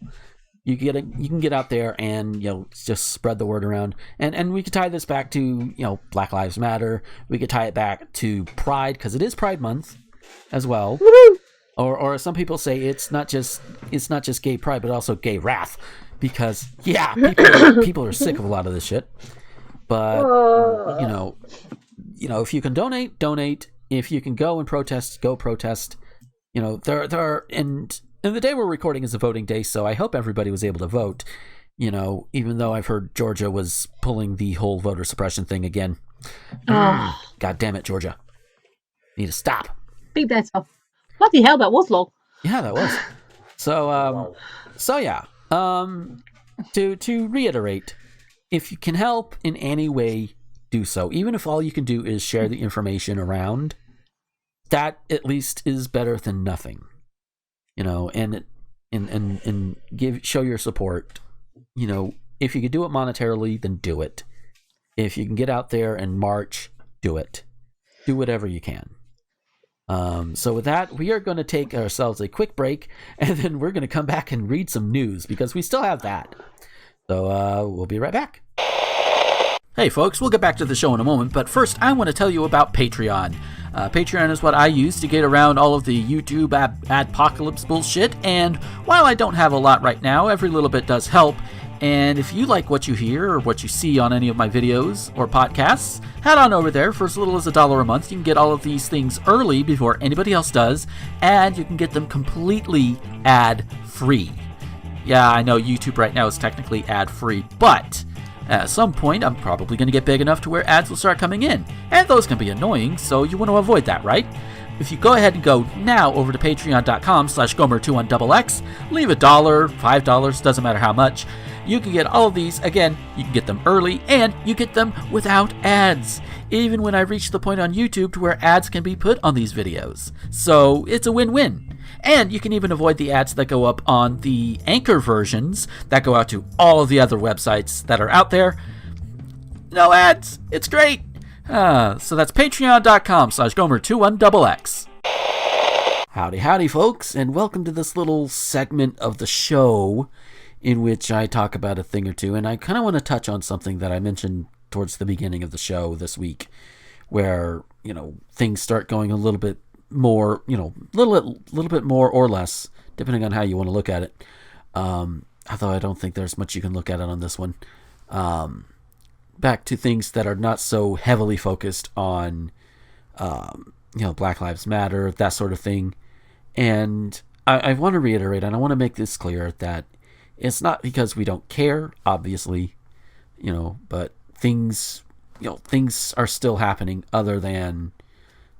you can get out there and just spread the word around. And we could tie this back to Black Lives Matter. We could tie it back to Pride, because it is Pride Month as well.
Woohoo!
Or some people say it's not just gay pride, but also gay wrath, because people are sick of a lot of this shit. But if you can donate. If you can go and protest, go protest. There are, and the day we're recording is a voting day, so I hope everybody was able to vote. Even though I've heard Georgia was pulling the whole voter suppression thing again. God damn it, Georgia! Need to stop.
Be better. Bloody hell, that was long.
Yeah, that was. So yeah. To reiterate, if you can help in any way, do so. Even if all you can do is share the information around, that at least is better than nothing. And show your support. If you can do it monetarily, then do it. If you can get out there and march, do it. Do whatever you can. So with that, we are going to take ourselves a quick break, and then we're going to come back and read some news, because we still have that. So we'll be right back. Hey folks, we'll get back to the show in a moment, but first I want to tell you about Patreon. Patreon is what I use to get around all of the YouTube adpocalypse bullshit, and while I don't have a lot right now, every little bit does help. And if you like what you hear or what you see on any of my videos or podcasts, head on over there. For as little as $1 a month, you can get all of these things early before anybody else does, and you can get them completely ad-free. Yeah, I know YouTube right now is technically ad-free, but at some point I'm probably going to get big enough to where ads will start coming in, and those can be annoying, so you want to avoid that, right? If you go ahead and go now over to patreon.com/Gomer21XX, leave $1, $5, doesn't matter how much. You can get all of these. Again, you can get them early, and you get them without ads, even when I reach the point on YouTube to where ads can be put on these videos. So it's a win-win. And you can even avoid the ads that go up on the Anchor versions that go out to all of the other websites that are out there. No ads. It's great. So that's patreon.com/Gomer21XX. Howdy, folks, and welcome to this little segment of the show in which I talk about a thing or two, and I kind of want to touch on something that I mentioned towards the beginning of the show this week, where, things start going a little bit more, little bit more or less, depending on how you want to look at it. Although I don't think there's much you can look at it on this one. Back to things that are not so heavily focused on, Black Lives Matter, that sort of thing. And I want to reiterate, and I want to make this clear, that it's not because we don't care, obviously, but things are still happening other than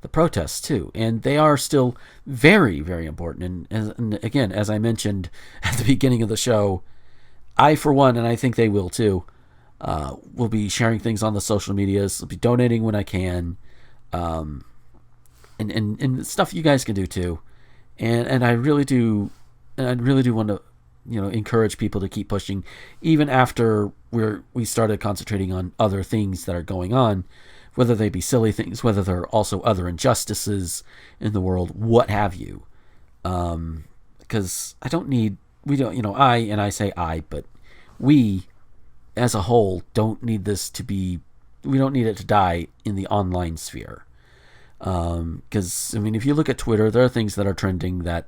the protests too, and they are still very, very important. And again, as I mentioned at the beginning of the show, I, for one, and I think they will too, will be sharing things on the social medias, will be donating when I can, and stuff you guys can do too. And I really do want to, encourage people to keep pushing, even after we started concentrating on other things that are going on, whether they be silly things, whether there are also other injustices in the world, what have you. Because we as a whole don't need this to be, we don't need it to die in the online sphere. Because, if you look at Twitter, there are things that are trending that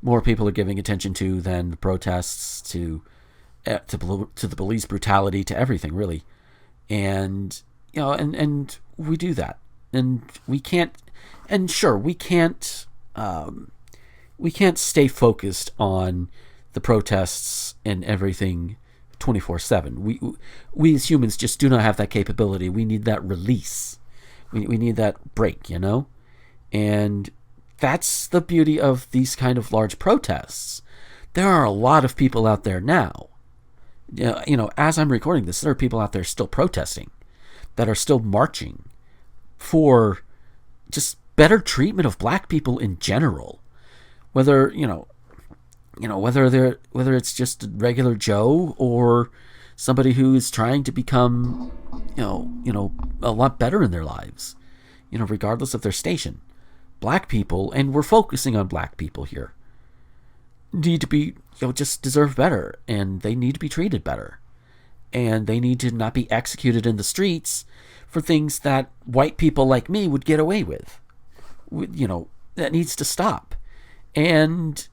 more people are giving attention to than the protests, to the police brutality, to everything, really. And, and we do that. And we can't, and sure, we can't stay focused on the protests and everything 24/7. We as humans just do not have that capability. We need that release. We need that break, And that's the beauty of these kind of large protests. There are a lot of people out there now. As I'm recording this, there are people out there still protesting, that are still marching for just better treatment of black people in general, whether whether it's just a regular Joe or somebody who is trying to become a lot better in their lives, regardless of their station. Black people, and we're focusing on black people here, need to be just deserve better, and they need to be treated better, and they need to not be executed in the streets for things that white people like me would get away with. That needs to stop. And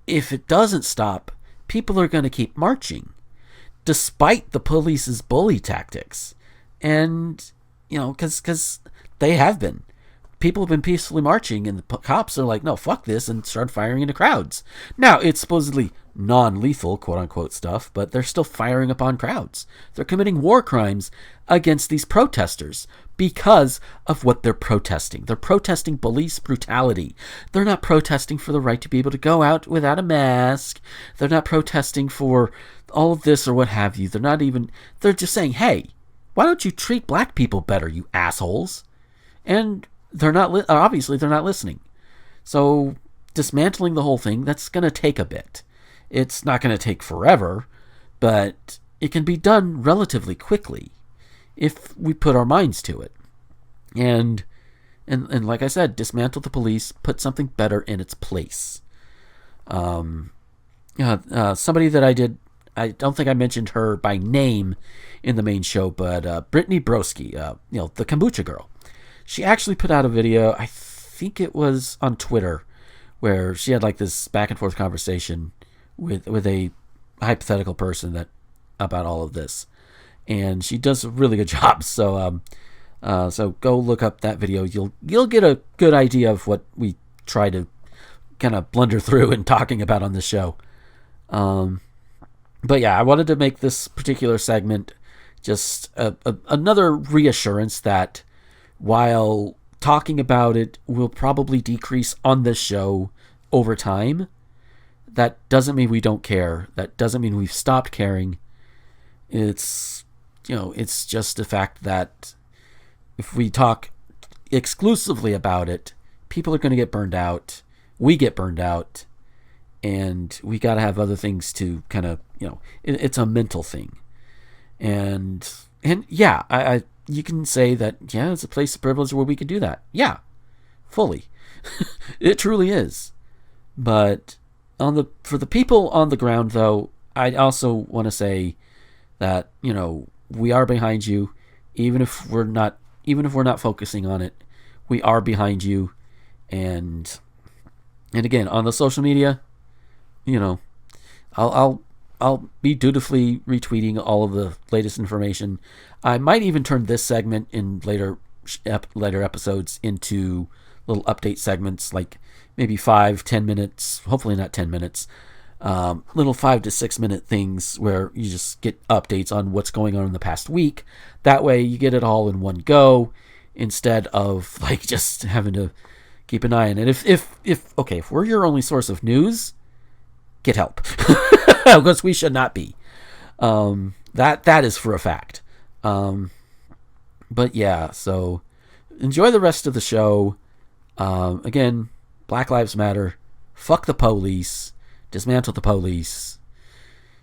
if it doesn't stop, people are going to keep marching despite the police's bully tactics. And because they have been. People have been peacefully marching, and the cops are like, no, fuck this, and start firing into crowds. Now, it's supposedly non-lethal, quote-unquote stuff, but they're still firing upon crowds. They're committing war crimes against these protesters because of what they're protesting. They're protesting police brutality. They're not protesting for the right to be able to go out without a mask. They're not protesting for all of this or what have you. They're just saying, hey, why don't you treat black people better, you assholes? And obviously they're not listening. So dismantling the whole thing, that's going to take a bit. It's not going to take forever, but it can be done relatively quickly if we put our minds to it. And like I said, dismantle the police, put something better in its place. Somebody that I don't think I mentioned her by name in the main show, but Brittany Broski, the kombucha girl. She actually put out a video, I think it was on Twitter, where she had like this back and forth conversation with a hypothetical person about all of this, and she does a really good job. So so go look up that video. You'll get a good idea of what we try to kind of blunder through in talking about on this show. But yeah, I wanted to make this particular segment just another reassurance that while talking about it will probably decrease on this show over time, that doesn't mean we don't care. That doesn't mean we've stopped caring. It's just the fact that if we talk exclusively about it, people are going to get burned out. We get burned out, and we got to have other things to kind of, it's a mental thing. And yeah, you can say that, yeah, it's a place of privilege where we can do that. Yeah, fully. It truly is. But for the people on the ground, though, I also want to say that, we are behind you. Even if we're not focusing on it, we are behind you. And again, on the social media, I'll be dutifully retweeting all of the latest information. I might even turn this segment in later episodes into little update segments, like maybe 5-10 minutes, hopefully not 10 minutes, little 5 to 6 minute things where you just get updates on what's going on in the past week. That way you get it all in one go instead of like just having to keep an eye on it. If we're your only source of news, get help. Because we should not be. That is for a fact. But yeah, so enjoy the rest of the show. Again, Black Lives Matter. Fuck the police. Dismantle the police.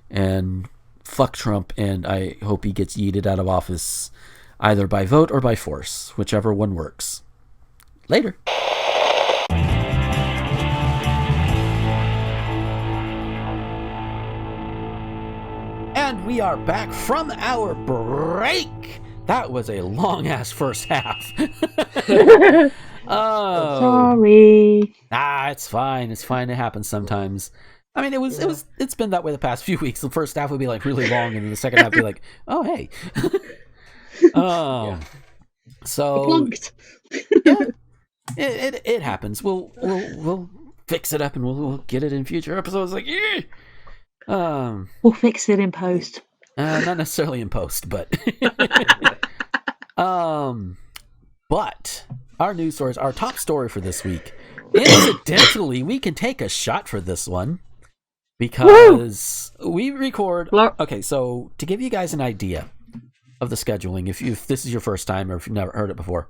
And fuck Trump. And I hope he gets yeeted out of office either by vote or by force. Whichever one works. Later. And we are back from our break. That was a long-ass first half. Oh.
Sorry.
It's fine. It's fine. It happens sometimes. I mean, it's been that way the past few weeks. The first half would be like really long, and then the second half would be like, oh, hey. Oh. So yeah, it happens. We'll fix it up, and we'll get it in future episodes. Like,
we'll fix it in post.
Not necessarily in post, but but our news stories, our top story for this week. Incidentally, we can take a shot for this one because we record. Okay, so to give you guys an idea of the scheduling, if this is your first time or if you've never heard it before,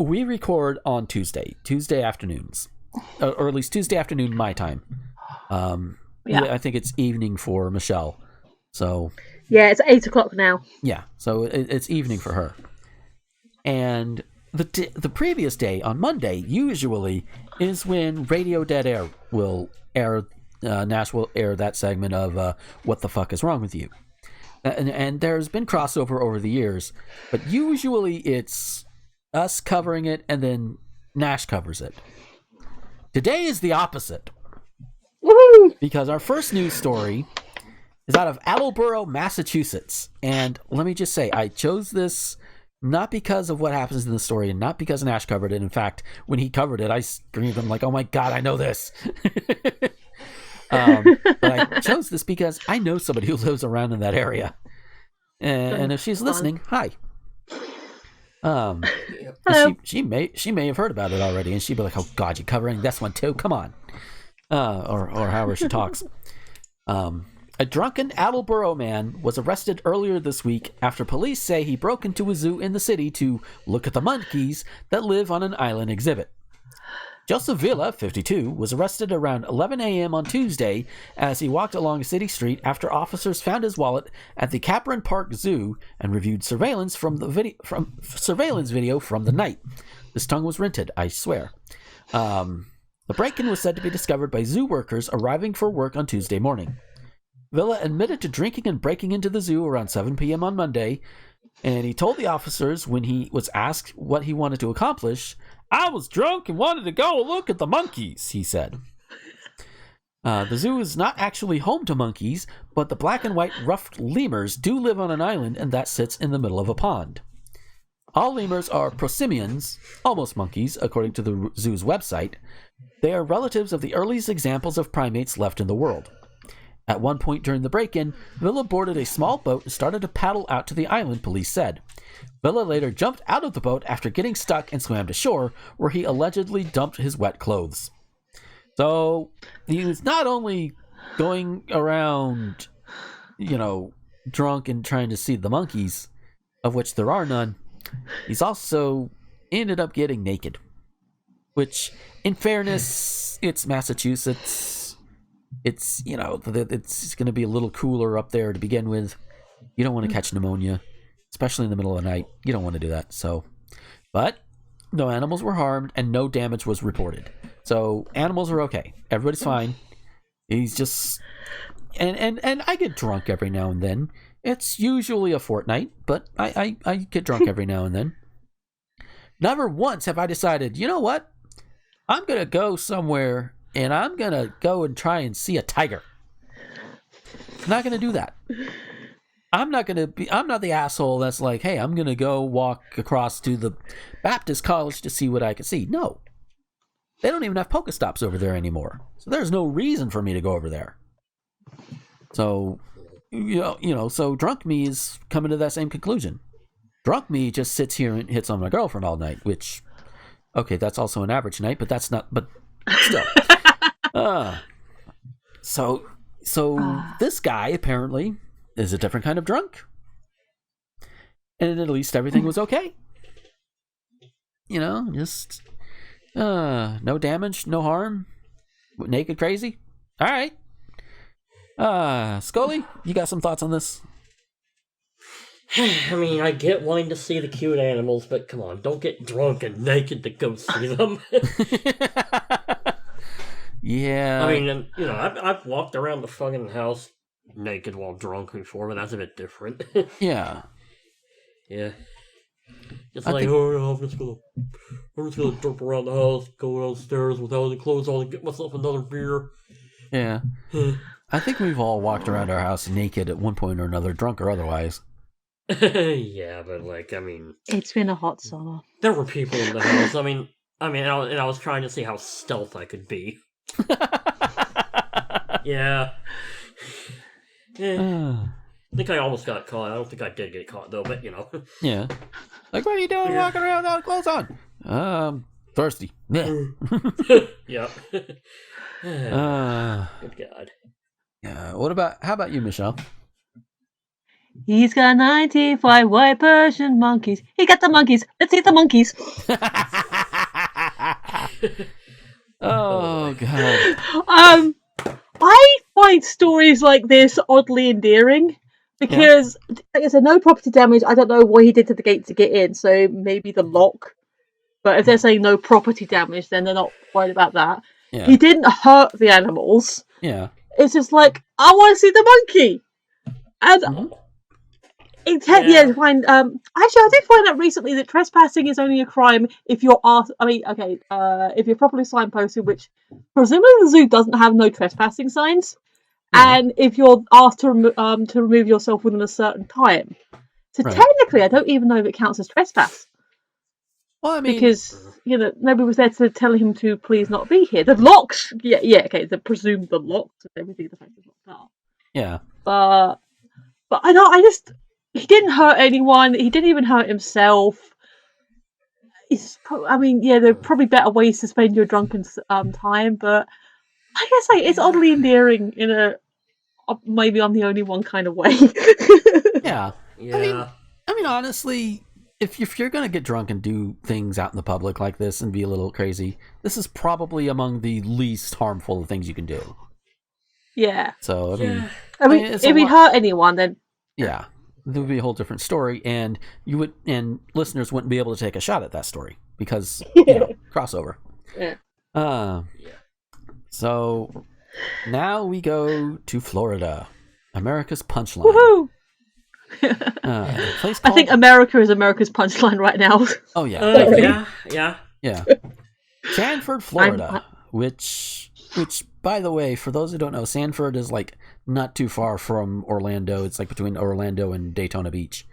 we record on Tuesday afternoons, or at least Tuesday afternoon my time. I think it's evening for Michelle. So
yeah, it's 8 o'clock now.
yeah, so it's evening for her. And the previous day, on Monday, usually is when Radio Dead Air will air. Nash will air that segment of What the Fuck Is Wrong With You. And there's been crossover over the years, but usually it's us covering it and then Nash covers it. Today is the opposite.
Woohoo!
Because our first news story is out of Attleboro, Massachusetts. And let me just say, I chose this not because of what happens in the story and not because Nash covered it. In fact, when he covered it, I screamed, I'm like, oh my God, I know this. But I chose this because I know somebody who lives around in that area. And if she's listening, hi.
Hello.
She may have heard about it already, and she'd be like, "Oh God, you covering this one too? Come on," or however she talks. A drunken Attleboro man was arrested earlier this week after police say he broke into a zoo in the city to look at the monkeys that live on an island exhibit. Joseph Villa, 52, was arrested around 11 a.m. on Tuesday as he walked along a city street after officers found his wallet at the Capron Park Zoo and reviewed surveillance video from the night. This tongue was rented, I swear. The break-in was said to be discovered by zoo workers arriving for work on Tuesday morning. Villa admitted to drinking and breaking into the zoo around 7 p.m. on Monday, and he told the officers when he was asked what he wanted to accomplish, "I was drunk and wanted to go look at the monkeys," he said. The zoo is not actually home to monkeys, but the black and white ruffed lemurs do live on an island, and that sits in the middle of a pond. All lemurs are prosimians, almost monkeys, according to the zoo's website. They are relatives of the earliest examples of primates left in the world. At one point during the break-in, Villa boarded a small boat and started to paddle out to the island, police said. Villa later jumped out of the boat after getting stuck and swam to shore, where he allegedly dumped his wet clothes. So, he was not only going around, drunk and trying to see the monkeys, of which there are none, he's also ended up getting naked. Which, in fairness, it's Massachusetts. It's, it's going to be a little cooler up there to begin with. You don't want to catch pneumonia, especially in the middle of the night. You don't want to do that. So, but no animals were harmed and no damage was reported. So animals are okay. Everybody's fine. He's just, and I get drunk every now and then. It's usually a fortnight, but I get drunk every now and then. Never once have I decided, you know what? I'm going to go somewhere and I'm going to go and try and see a tiger. I'm not going to do that. I'm not the asshole that's like, hey, I'm going to go walk across to the Baptist college to see what I can see. No. They don't even have Pokestops over there anymore. So there's no reason for me to go over there. So, so drunk me is coming to that same conclusion. Drunk me just sits here and hits on my girlfriend all night, which, okay, that's also an average night, but that's not, but still. So this guy apparently is a different kind of drunk. And at least everything was okay. Just no damage, no harm. Naked crazy. All right. Scully, you got some thoughts on this?
I mean, I get wanting to see the cute animals, but come on, don't get drunk and naked to go see them.
Yeah.
I mean, I've walked around the fucking house naked while drunk before, but that's a bit different.
Yeah.
Yeah. Just I'm just gonna jump around the house, go downstairs without any clothes on, and get myself another beer.
Yeah. I think we've all walked around our house naked at one point or another, drunk or otherwise.
Yeah, but
it's been a hot summer.
There were people in the house. I was trying to see how stealth I could be. Yeah. I think I almost got caught. I don't think I did get caught though, but
Yeah. Like, what are you doing walking around without clothes on? Thirsty. Yeah.
Yep. Good God.
Yeah. How about you, Michelle?
He's got 95 white Persian monkeys. He got the monkeys. Let's eat the monkeys.
Oh god.
I find stories like this oddly endearing because, like I said, no property damage. I don't know what he did to the gate to get in, so maybe the lock. But if they're saying no property damage, then they're not worried about that.
Yeah.
He didn't hurt the animals.
Yeah.
It's just like, I want to see the monkey. And fine. Actually, I did find out recently that trespassing is only a crime if you're asked. I mean, okay, if you're properly signposted, which presumably the zoo doesn't have no trespassing signs, and if you're asked to remove yourself within a certain time. So technically, I don't even know if it counts as trespass.
Well, I mean,
because nobody was there to tell him to please not be here. The locks, okay, they presumed the locks and everything. The fact is locked up.
Yeah.
But he didn't hurt anyone. He didn't even hurt himself. There are probably better ways to spend your drunken time, but I guess it's oddly endearing in a maybe I'm the only one kind of way.
Yeah. I mean, honestly, if you're gonna get drunk and do things out in the public like this and be a little crazy, this is probably among the least harmful things you can do.
Yeah.
So
I mean, if he hurt anyone, then
there would be a whole different story, and listeners wouldn't be able to take a shot at that story because crossover.
Yeah.
So now we go to Florida, America's Punchline.
Woohoo!
I
think America is America's Punchline right now.
Oh yeah.
Yeah.
Sanford, Florida, which by the way, for those who don't know, Sanford is like not too far from Orlando. It's like between Orlando and Daytona Beach.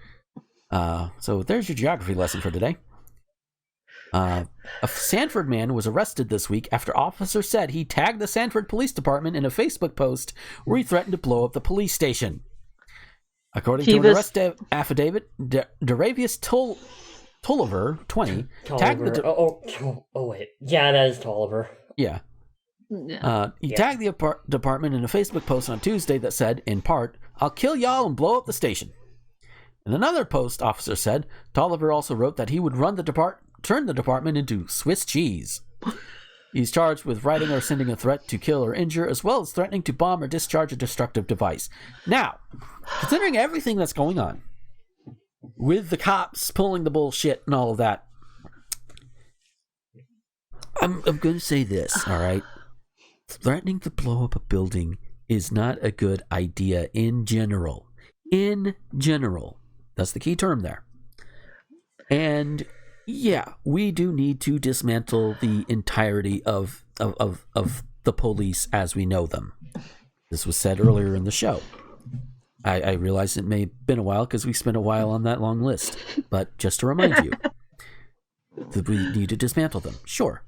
So there's your geography lesson for today. A Sanford man was arrested this week after officers said he tagged the Sanford Police Department in a Facebook post where he threatened to blow up the police station. According to an arrest affidavit, Daravius Tolliver, 20, tagged the...
wait. Yeah, that is Tolliver.
Yeah. He tagged the department in a Facebook post on Tuesday that said, in part, "I'll kill y'all and blow up the station." In another post, officer said, Tolliver also wrote that he would turn the department into Swiss cheese. He's charged with writing or sending a threat to kill or injure, as well as threatening to bomb or discharge a destructive device. Now, considering everything that's going on, with the cops pulling the bullshit and all of that, I'm going to say this, all right? Threatening to blow up a building is not a good idea in general. In general. That's the key term there. And yeah, we do need to dismantle the entirety of the police as we know them. This was said earlier in the show. I realize it may have been a while because we spent a while on that long list. But just to remind you that we need to dismantle them. Sure.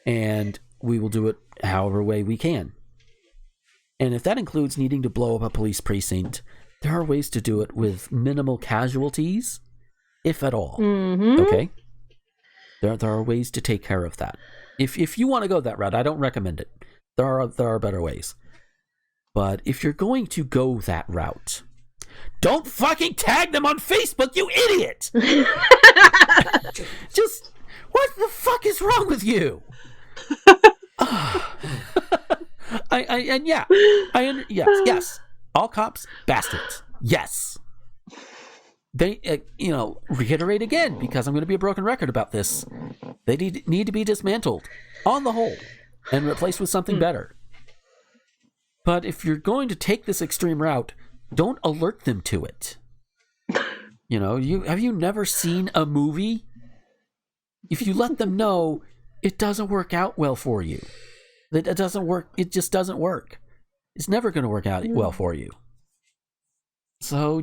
And we will do it however way we can. And if that includes needing to blow up a police precinct, there are ways to do it with minimal casualties, if at all.
Mm-hmm.
Okay? There are ways to take care of that. If you want to go that route, I don't recommend it. There are better ways. But if you're going to go that route, don't fucking tag them on Facebook, you idiot! Just, what the fuck is wrong with you? Yes. All cops, bastards. Yes. They, reiterate again, because I'm going to be a broken record about this. They need to be dismantled on the whole and replaced with something better. But if you're going to take this extreme route, don't alert them to it. Have you never seen a movie? If you let them know, it doesn't work out well for you. It doesn't work. It just doesn't work. It's never going to work out well for you. So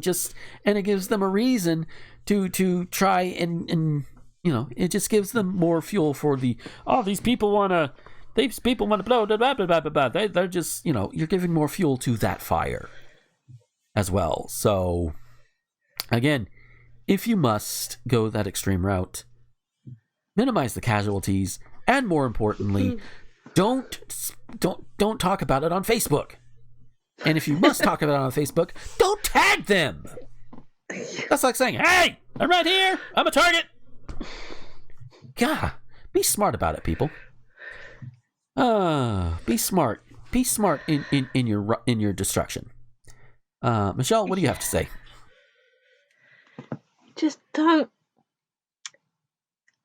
and it gives them a reason to try and it just gives them more fuel for these people want to blow, blah, blah, blah, blah, blah. They're just, you're giving more fuel to that fire as well. So again, if you must go that extreme route, minimize the casualties, and more importantly, don't talk about it on Facebook. And if you must talk about it on Facebook, don't tag them. That's like saying, "Hey, I'm right here. I'm a target." God, Be smart about it, people. Be smart. Be smart in your destruction. Michelle, what do you have to say?
Just don't.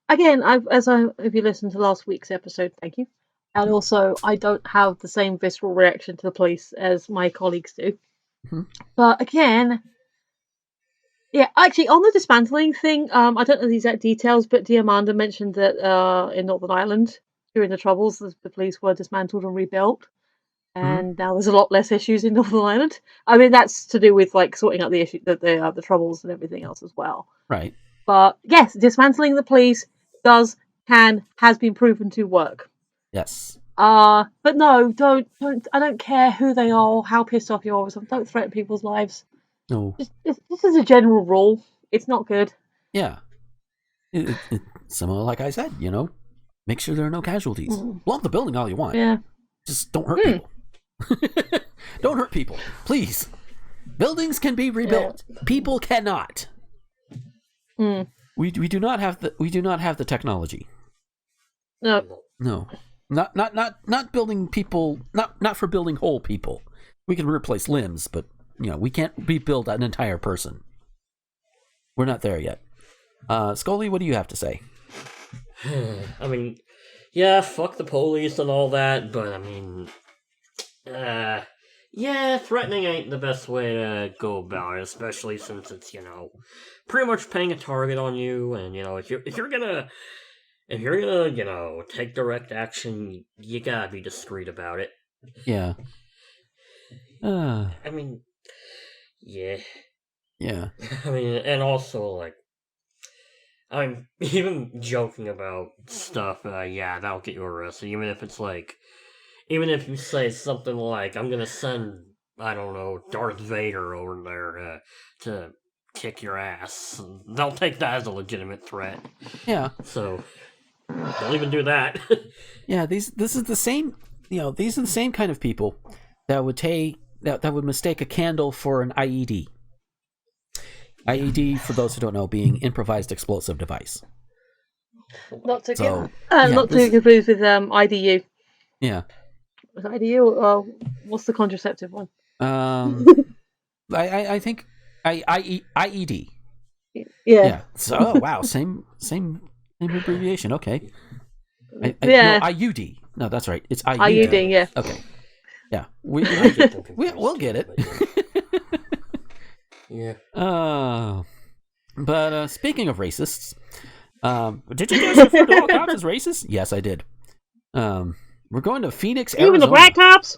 Again, if you listened to last week's episode, thank you. And also, I don't have the same visceral reaction to the police as my colleagues do.
Mm-hmm.
But again, yeah, actually, on the dismantling thing, I don't know the exact details, but Diamanda mentioned that in Northern Ireland, during the Troubles, the police were dismantled and rebuilt. And now there's a lot less issues in Northern Ireland. I mean, that's to do with like sorting out the issue, the troubles and everything else as well.
Right.
But yes, dismantling the police has been proven to work.
Yes.
But no, don't. I don't care who they are, or how pissed off you are. Don't threaten people's lives.
No.
This is a general rule. It's not good.
Yeah. Similar, like I said, make sure there are no casualties. Blow up the building all you want.
Yeah.
Just don't hurt people. Don't hurt people, please. Buildings can be rebuilt. People cannot. We do not have the technology.
No.
Not building people. Not for building whole people. We can replace limbs, but we can't rebuild an entire person. We're not there yet. Scully, what do you have to say?
I mean, yeah, fuck the police and all that, but I mean, yeah, threatening ain't the best way to go about it, especially since it's, pretty much putting a target on you, and, if you're gonna, take direct action, you gotta be discreet about it.
Yeah.
I mean, yeah.
Yeah.
I mean, and also, like, I'm even joking about stuff, yeah, that'll get you arrested, even if it's like, even if you say something like, I'm gonna send, I don't know, Darth Vader over there to kick your ass, they'll take that as a legitimate threat.
Yeah.
So, don't even do that.
Yeah, these are the same kind of people that would mistake a candle for an IED. IED, for those who don't know, being improvised explosive device.
Not to
not
to confuse with IDU.
Yeah.
Was it IDU or what's the contraceptive one?
I think IED.
Yeah.
So, oh wow, same abbreviation. Okay.
Yeah.
No, IUD. No, that's right. It's IUD.
IUD. Yeah.
Okay. Yeah. We'll get it.
Yeah.
But speaking of racists, did you guys refer to all cops as racist? Yes, I did. We're going to Phoenix, Arizona.
Even the black cops?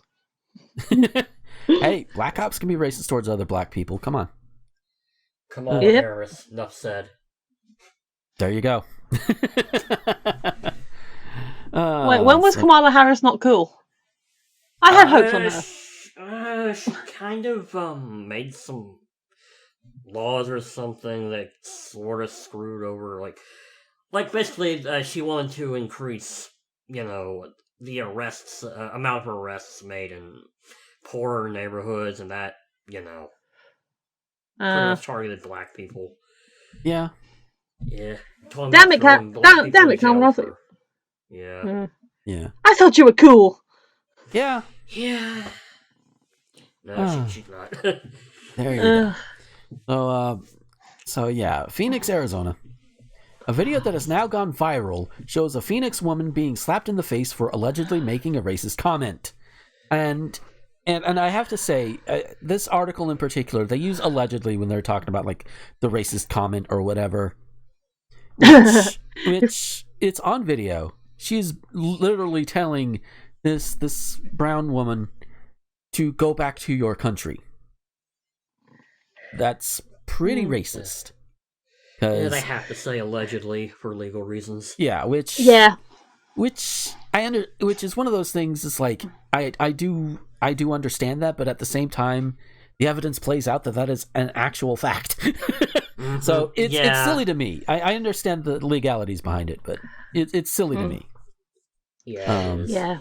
Hey, black cops can be racist towards other black people. Come on.
Come on,
Yep.
Harris. Enough said.
There you go.
Wait, when was Kamala Harris not cool? I had hopes on her.
She kind of made some laws or something that sort of screwed over, like basically she wanted to increase, the arrests, amount of arrests made in poorer neighborhoods, and that, pretty much targeted black people.
Yeah.
Yeah.
Damn it, Kamala.
Yeah.
Yeah.
I thought you were cool.
Yeah.
Yeah. No, she's not.
There you go. So yeah, Phoenix, Arizona. A video that has now gone viral shows a Phoenix woman being slapped in the face for allegedly making a racist comment. And I have to say, this article in particular, they use allegedly when they're talking about like the racist comment or whatever. Which it's on video. She's literally telling this brown woman to go back to your country. That's pretty racist.
Yeah, they have to say allegedly for legal reasons.
Yeah, which is one of those things. It's like I do understand that, but at the same time, the evidence plays out that is an actual fact. Mm-hmm. So it's silly to me. I understand the legalities behind it, but it's silly to me.
Yeah.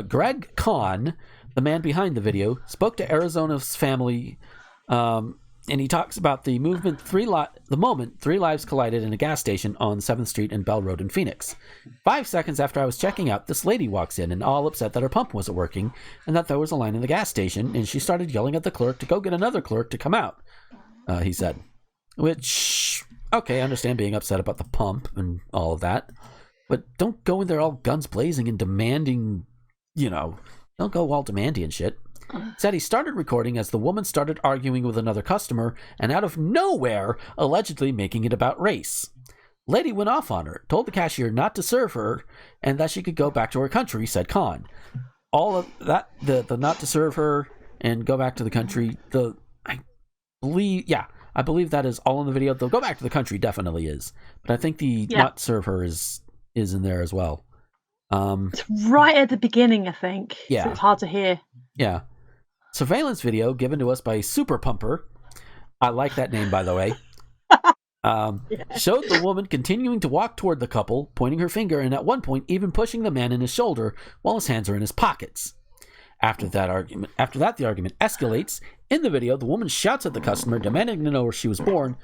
Greg Kahn, the man behind the video, spoke to Arizona's family And he talks about the moment three lives collided in a gas station on 7th Street and Bell Road in Phoenix. 5 seconds after I was checking out, this lady walks in and all upset that her pump wasn't working and that there was a line in the gas station, and she started yelling at the clerk to go get another clerk to come out, he said. Which, okay, I understand being upset about the pump and all of that, but don't go in there all guns blazing and demanding, don't go all demanding and shit. Said he started recording as the woman started arguing with another customer and out of nowhere allegedly making it about race. Lady went off on her, told the cashier not to serve her and that she could go back to her country, said Khan. All of that, the not to serve her and go back to the country, I believe that is all in the video. They'll go back to the country definitely is, but I think the not serve her is in there as well.
It's right at the beginning, I think.
Yeah.
So it's hard to hear.
Yeah. Surveillance video given to us by Super Pumper, I like that name by the way, showed the woman continuing to walk toward the couple, pointing her finger and at one point even pushing the man in his shoulder while his hands are in his pockets. After that, the argument escalates. In the video, the woman shouts at the customer, demanding to know where she was born,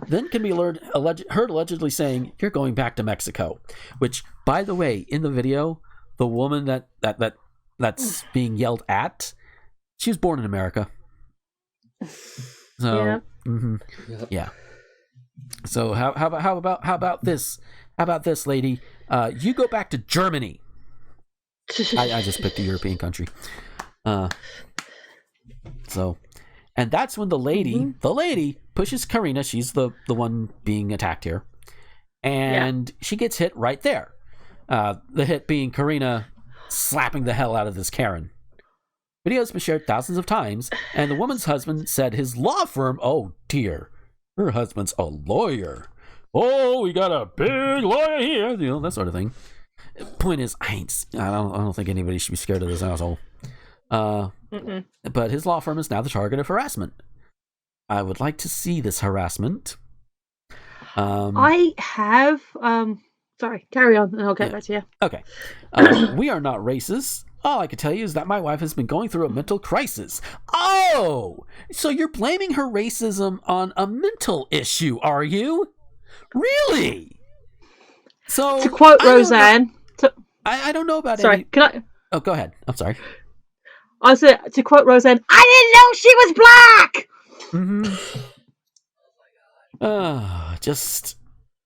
then can be heard allegedly saying, "You're going back to Mexico." Which, by the way, in the video, the woman that's being yelled at, she was born in America. So, yeah. So how about this? How about this, lady? You go back to Germany. I just picked a European country. And that's when the lady pushes Karina. She's the one being attacked here, and she gets hit right there. The hit being Karina slapping the hell out of this Karen. Video has been shared thousands of times, and the woman's husband said his law firm, oh dear, her husband's a lawyer. Oh, we got a big lawyer here, that sort of thing. Point is, I don't think anybody should be scared of this asshole. But his law firm is now the target of harassment. I would like to see this harassment.
I have. Sorry, carry on, and I'll get back to you.
Okay. We are not racist. All I can tell you is that my wife has been going through a mental crisis. Oh, so you're blaming her racism on a mental issue, are you? Really? So
to quote Roseanne,
I don't know about.
Sorry, can I?
Oh, go ahead. I'm sorry.
I said to quote Roseanne, I didn't know she was black.
Just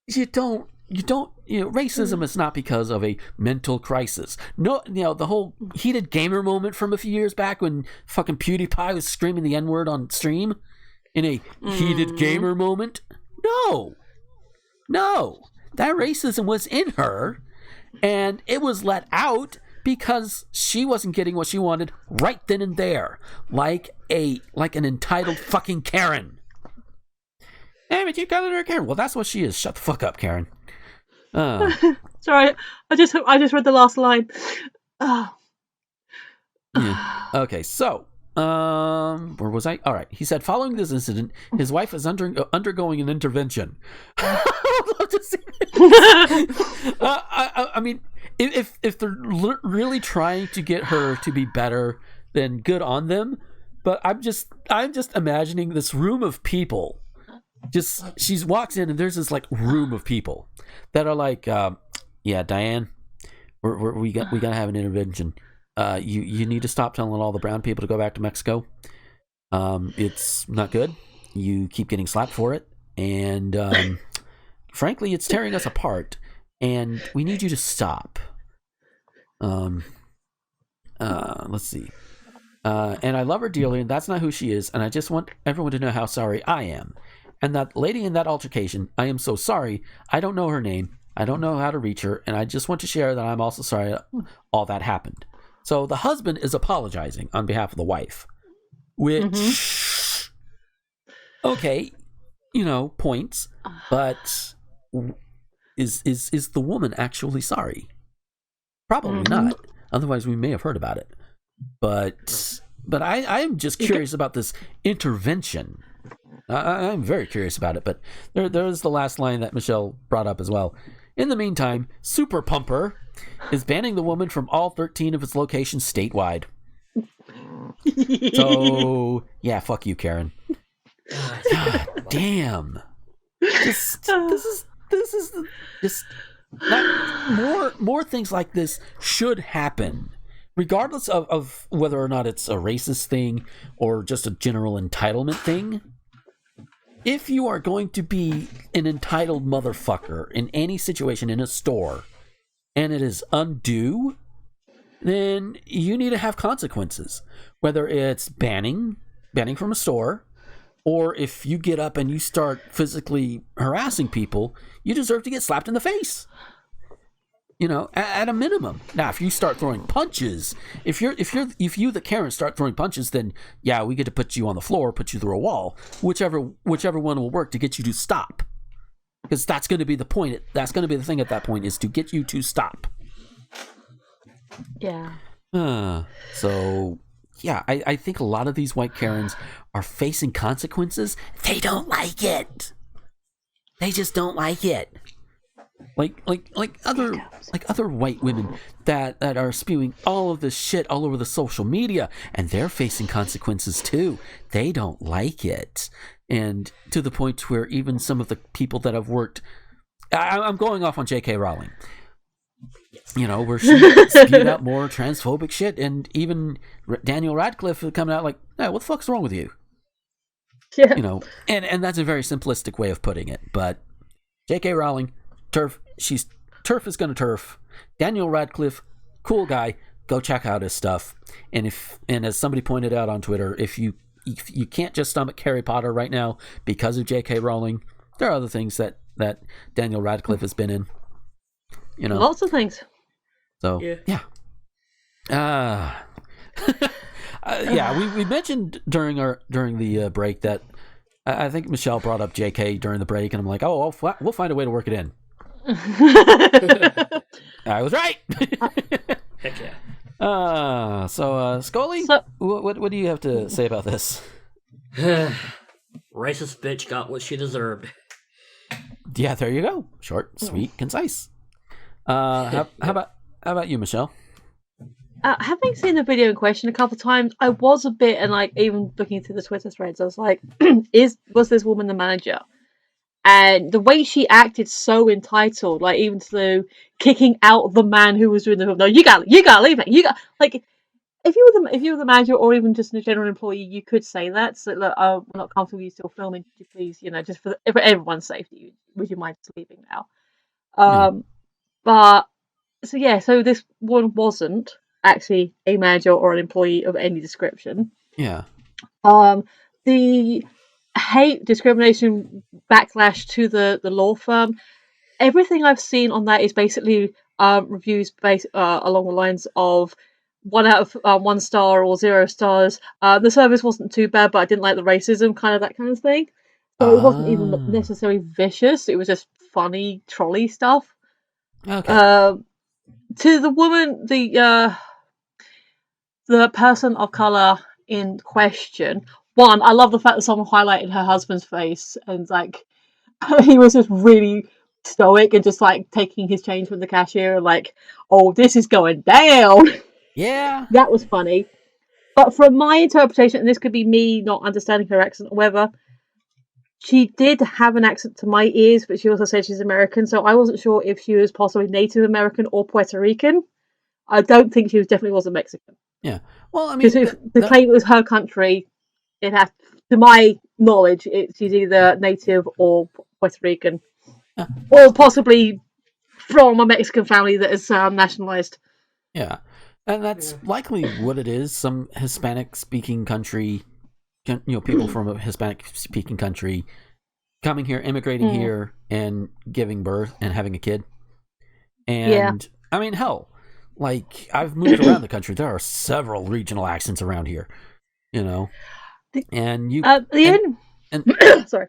you don't. Racism is not because of a mental crisis. No, the whole heated gamer moment from a few years back when fucking PewDiePie was screaming the N-word on stream in a heated gamer moment. No, that racism was in her, and it was let out because she wasn't getting what she wanted right then and there, like an entitled fucking Karen. Hey, but you called her a Karen. Well, that's what she is. Shut the fuck up, Karen.
Sorry, I just read the last line.
Yeah. Okay, so where was I? All right. He said, following this incident, his wife is undergoing an intervention. I would love to see this. I mean, if they're really trying to get her to be better, then good on them. But I'm just imagining this room of people. She walks in and there's this like room of people that are like, yeah, Diane, we gotta have an intervention. You need to stop telling all the brown people to go back to Mexico. It's not good. You keep getting slapped for it, and frankly, it's tearing us apart. And we need you to stop. Let's see. And I love her dearly, and that's not who she is. And I just want everyone to know how sorry I am. And that lady in that altercation, I am so sorry. I don't know her name. I don't know how to reach her. And I just want to share that I'm also sorry all that happened. So the husband is apologizing on behalf of the wife. Which, okay, points. But is the woman actually sorry? Probably not. Otherwise, we may have heard about it. But I am just curious about this intervention. I'm very curious about it, but there's the last line that Michelle brought up as well. In the meantime, Super Pumper is banning the woman from all 13 of its locations statewide. So, yeah, fuck you, Karen. God damn. This is just more things like this should happen, regardless of whether or not it's a racist thing or just a general entitlement thing. If you are going to be an entitled motherfucker in any situation in a store and it is undue, then you need to have consequences. Whether it's banning from a store, or if you get up and you start physically harassing people, you deserve to get slapped in the face. You know, at a minimum. Now, if you start throwing punches, if you the Karen start throwing punches, then yeah, we get to put you on the floor, put you through a wall, whichever one will work to get you to stop. Because that's going to be the point. That's going to be the thing at that point, is to get you to stop.
Yeah.
So yeah, I think a lot of these white Karens are facing consequences. They don't like it. They just don't like it. Like other white women that are spewing all of this shit all over the social media, and they're facing consequences too. They don't like it, and to the point where even some of the people that have worked, I'm going off on J.K. Rowling. You know, where she spewed out more transphobic shit, and even Daniel Radcliffe coming out like, "Hey, what the fuck's wrong with you?"
Yeah.
You know, and that's a very simplistic way of putting it, but J.K. Rowling, turf is gonna turf. Daniel Radcliffe, cool guy. Go check out his stuff. And as somebody pointed out on Twitter, if you can't just stomach Harry Potter right now because of J.K. Rowling, there are other things that Daniel Radcliffe has been in. You know,
Lots of things.
So yeah. Yeah, we mentioned during the break that I think Michelle brought up JK during the break, and I'm like, oh, we'll find a way to work it in. I was right.
Heck yeah.
So Scully, what do you have to say about this?
Racist bitch got what she deserved.
Yeah, there you go. Short, sweet, concise. How about you, Michelle?
Having seen the video in question a couple of times, I was a bit, and like even looking through the Twitter threads, I was like, was this woman the manager? And the way she acted, so entitled, like even to kicking out the man who was doing the film. No, you gotta leave it. You got, like, if you were the manager or even just a general employee, you could say that. So look, we're not comfortable with you still filming. Could you please, just for everyone's safety, would you mind just leaving now? But so this one wasn't actually a manager or an employee of any description.
Yeah.
The hate, discrimination, backlash to the law firm, everything I've seen on that is basically reviews based along the lines of 1 out of 1 star or 0 stars. The service wasn't too bad, but I didn't like the racism, that kind of thing. So it wasn't even necessarily vicious. It was just funny trolley stuff.
Okay.
To the woman, the person of color in question. One, I love the fact that someone highlighted her husband's face, and like he was just really stoic and just like taking his change from the cashier and like, oh, this is going down.
Yeah,
that was funny. But from my interpretation, and this could be me not understanding her accent or whatever, she did have an accent to my ears, but she also said she's American, so I wasn't sure if she was possibly Native American or Puerto Rican. I don't think she definitely wasn't Mexican.
Yeah. Well, I mean,
because if the claim it was her country, it has, to my knowledge, she's either Native or Puerto Rican, or possibly from a Mexican family that is nationalized.
Yeah, and that's likely what it is. Some Hispanic-speaking country, people from a Hispanic-speaking country coming here, immigrating here, and giving birth and having a kid. And I mean, hell, like I've moved around the country. There are several regional accents around here, and you
sorry.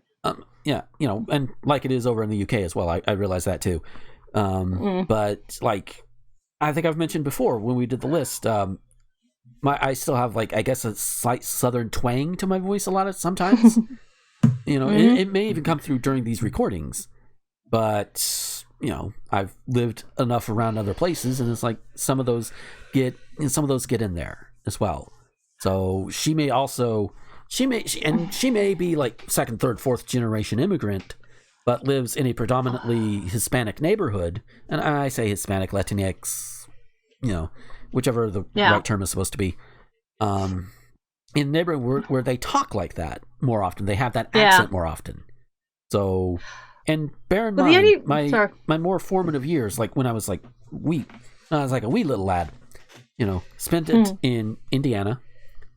Yeah, and like it is over in the UK as well. I realize that too. But like, I think I've mentioned before when we did the list, I still have like, I guess, a slight southern twang to my voice a lot of sometimes. It may even come through during these recordings, but I've lived enough around other places, and it's like some of those get in there as well. So she may also she may be like second, third, fourth generation immigrant, but lives in a predominantly Hispanic neighborhood. And I say Hispanic, Latinx, whichever the right term is supposed to be. In a neighborhood where they talk like that more often, they have that accent more often. So, and bear in mind, my more formative years, like when I was like a wee little lad, spent it in Indiana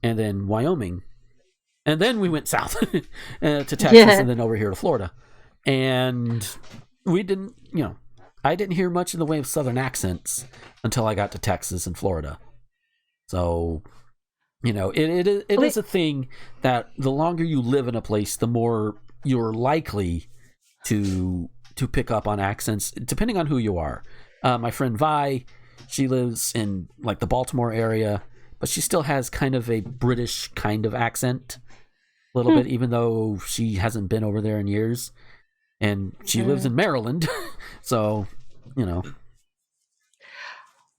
and then Wyoming. And then we went south to Texas and then over here to Florida. And we didn't, I didn't hear much in the way of Southern accents until I got to Texas and Florida. So, it is a thing that the longer you live in a place, the more you're likely to pick up on accents, depending on who you are. My friend Vi, she lives in like the Baltimore area, but she still has kind of a British kind of accent, a little bit, even though she hasn't been over there in years. And she lives in Maryland, so,
the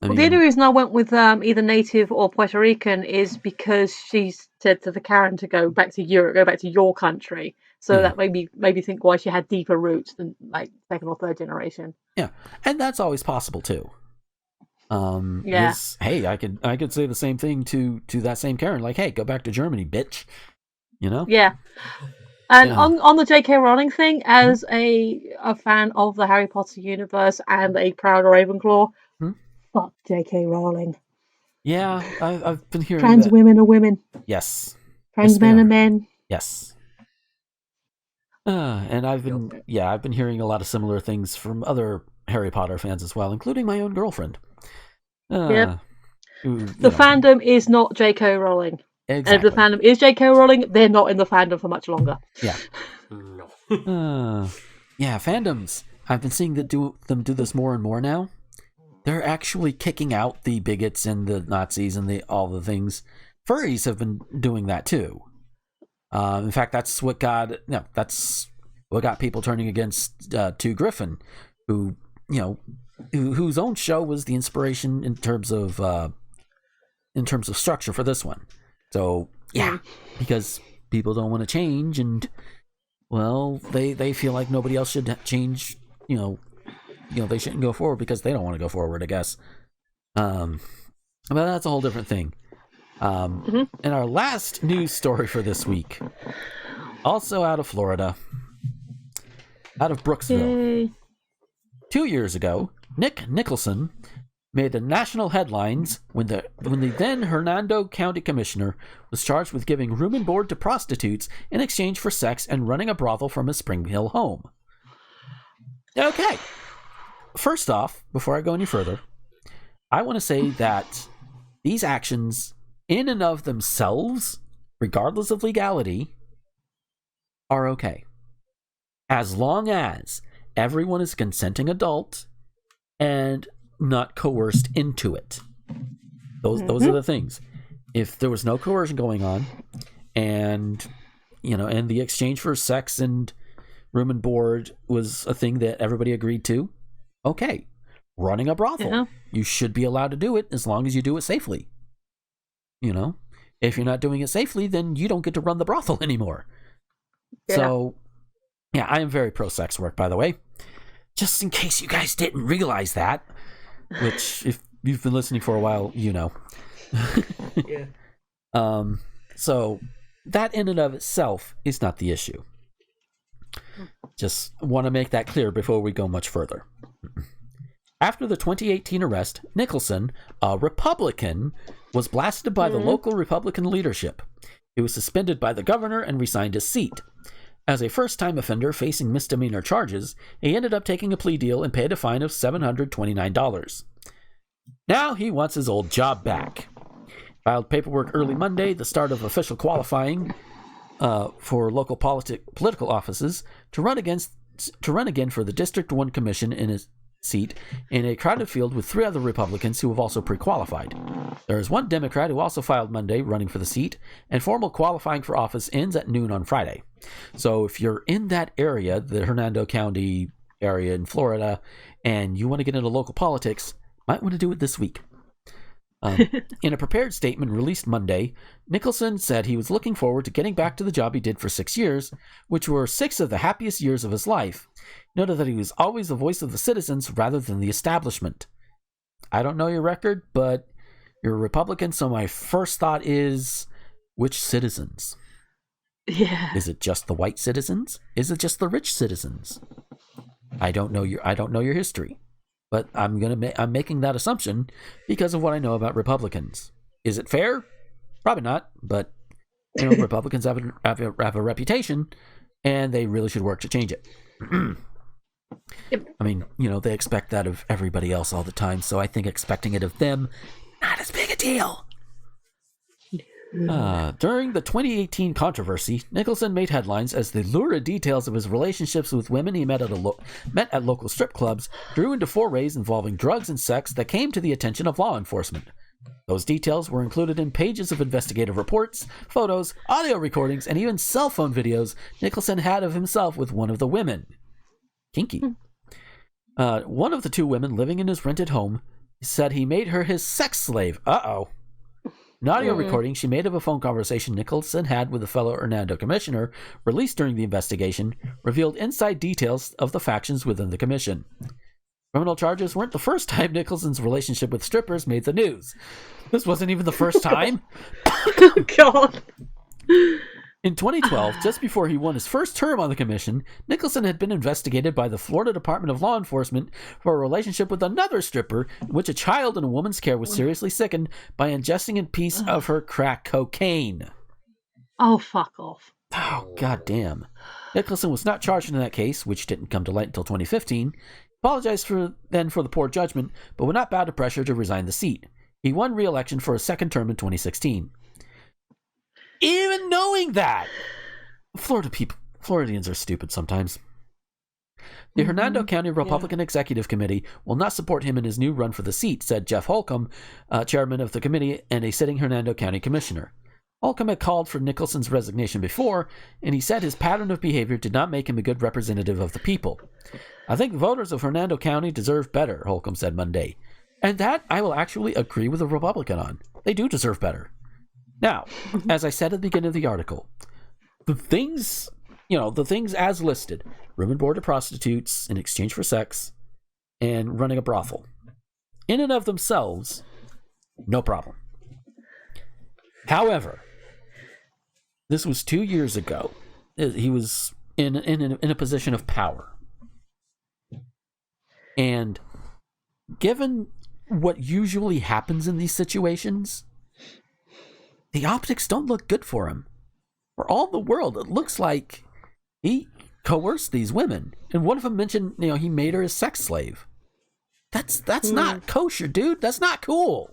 only reason I went with either native or Puerto Rican is because she said to the Karen to go back to Europe, go back to your country. So that made me think why she had deeper roots than like second or third generation. Yeah,
and that's always possible too. Hey, I could say the same thing to that same Karen, like, hey, go back to Germany, bitch.
Yeah. And on the J.K. Rowling thing, as a fan of the Harry Potter universe and a proud Ravenclaw, fuck J.K. Rowling.
Yeah, I've been hearing
trans women are women.
Yes.
Trans men are men.
Yes. And I've been hearing a lot of similar things from other Harry Potter fans as well, including my own girlfriend.
The fandom is not J.K. Rowling.
Exactly.
And if the fandom is J.K. Rowling, they're not in the fandom for much longer.
Yeah.
No.
Fandoms. I've been seeing them do this more and more now. They're actually kicking out the bigots and the Nazis and all the things. Furries have been doing that too. In fact, that's what got people turning against To Griffin, who whose own show was the inspiration in terms of structure for this one. So because people don't want to change, and they feel like nobody else should change. They shouldn't go forward because they don't want to go forward, I guess. But that's a whole different thing. And our last news story for this week, also out of Florida, out of Brooksville. Yay. 2 years ago, Nick Nicholson made the national headlines when the then Hernando County Commissioner was charged with giving room and board to prostitutes in exchange for sex and running a brothel from his Spring Hill home. Okay. First off, before I go any further, I want to say that these actions, in and of themselves, regardless of legality, are okay. As long as everyone is a consenting adult and not coerced into it. Those are the things. If there was no coercion going on, and and the exchange for sex and room and board was a thing that everybody agreed to, okay. Running a brothel, you should be allowed to do it as long as you do it safely. If you're not doing it safely, then you don't get to run the brothel anymore. Yeah. So, I am very pro sex work, by the way. Just in case you guys didn't realize that. Which, if you've been listening for a while, Yeah. So that in and of itself is not the issue. Just want to make that clear before we go much further. After the 2018 arrest, Nicholson, a Republican, was blasted by the local Republican leadership. He was suspended by the governor and resigned his seat. As a first-time offender facing misdemeanor charges, he ended up taking a plea deal and paid a fine of $729. Now he wants his old job back. Filed paperwork early Monday, the start of official qualifying for local political offices, to run again for the District 1 Commission in his seat in a crowded field with 3 other Republicans who have also pre-qualified. There is 1 Democrat who also filed Monday running for the seat, and formal qualifying for office ends at noon on Friday. So if you're in that area, the Hernando County area in Florida, and you want to get into local politics, might want to do it this week. In a prepared statement released Monday, Nicholson said he was looking forward to getting back to the job he did for 6 years, which were 6 of the happiest years of his life. He noted that he was always the voice of the citizens rather than the establishment. I don't know your record, but you're a Republican, so my first thought is, which citizens?
Yeah.
Is it just the white citizens? Is it just the rich citizens? I don't know your history. But I'm making that assumption because of what I know about Republicans. Is it fair? Probably not. But Republicans have a reputation, and they really should work to change it.
Yep.
I mean, they expect that of everybody else all the time. So I think expecting it of them, not as big a deal. During the 2018 controversy, Nicholson made headlines as the lurid details of his relationships with women he met at local strip clubs grew into forays involving drugs and sex that came to the attention of law enforcement. Those details were included in pages of investigative reports, photos, audio recordings, and even cell phone videos Nicholson had of himself with one of the women. Kinky. One of the 2 women living in his rented home said he made her his sex slave. Uh-oh. An audio recording she made of a phone conversation Nicholson had with a fellow Hernando commissioner, released during the investigation, revealed inside details of the factions within the commission. Criminal charges weren't the first time Nicholson's relationship with strippers made the news. This wasn't even the first time.
Oh, God.
In 2012, just before he won his first term on the commission, Nicholson had been investigated by the Florida Department of Law Enforcement for a relationship with another stripper in which a child in a woman's care was seriously sickened by ingesting a piece of her crack cocaine.
Oh, fuck off.
Oh, goddamn. Nicholson was not charged in that case, which didn't come to light until 2015. He apologized for the poor judgment, but would not bow to pressure to resign the seat. He won re-election for a second term in 2016. Even knowing that, Floridians are stupid sometimes. The Hernando County Republican Executive Committee will not support him in his new run for the seat, said Jeff Holcomb, chairman of the committee and a sitting Hernando County commissioner. Holcomb had called for Nicholson's resignation before, and he said his pattern of behavior did not make him a good representative of the people. I think voters of Hernando County deserve better, Holcomb said Monday. And that I will actually agree with a Republican on. They do deserve better. Now, as I said at the beginning of the article, the things as listed, room and board to prostitutes in exchange for sex, and running a brothel, in and of themselves, no problem. However, this was 2 years ago. He was in a position of power. And given what usually happens in these situations, the optics don't look good for him. For all the world, it looks like he coerced these women. And one of them mentioned, he made her his sex slave. That's not kosher, dude. That's not cool.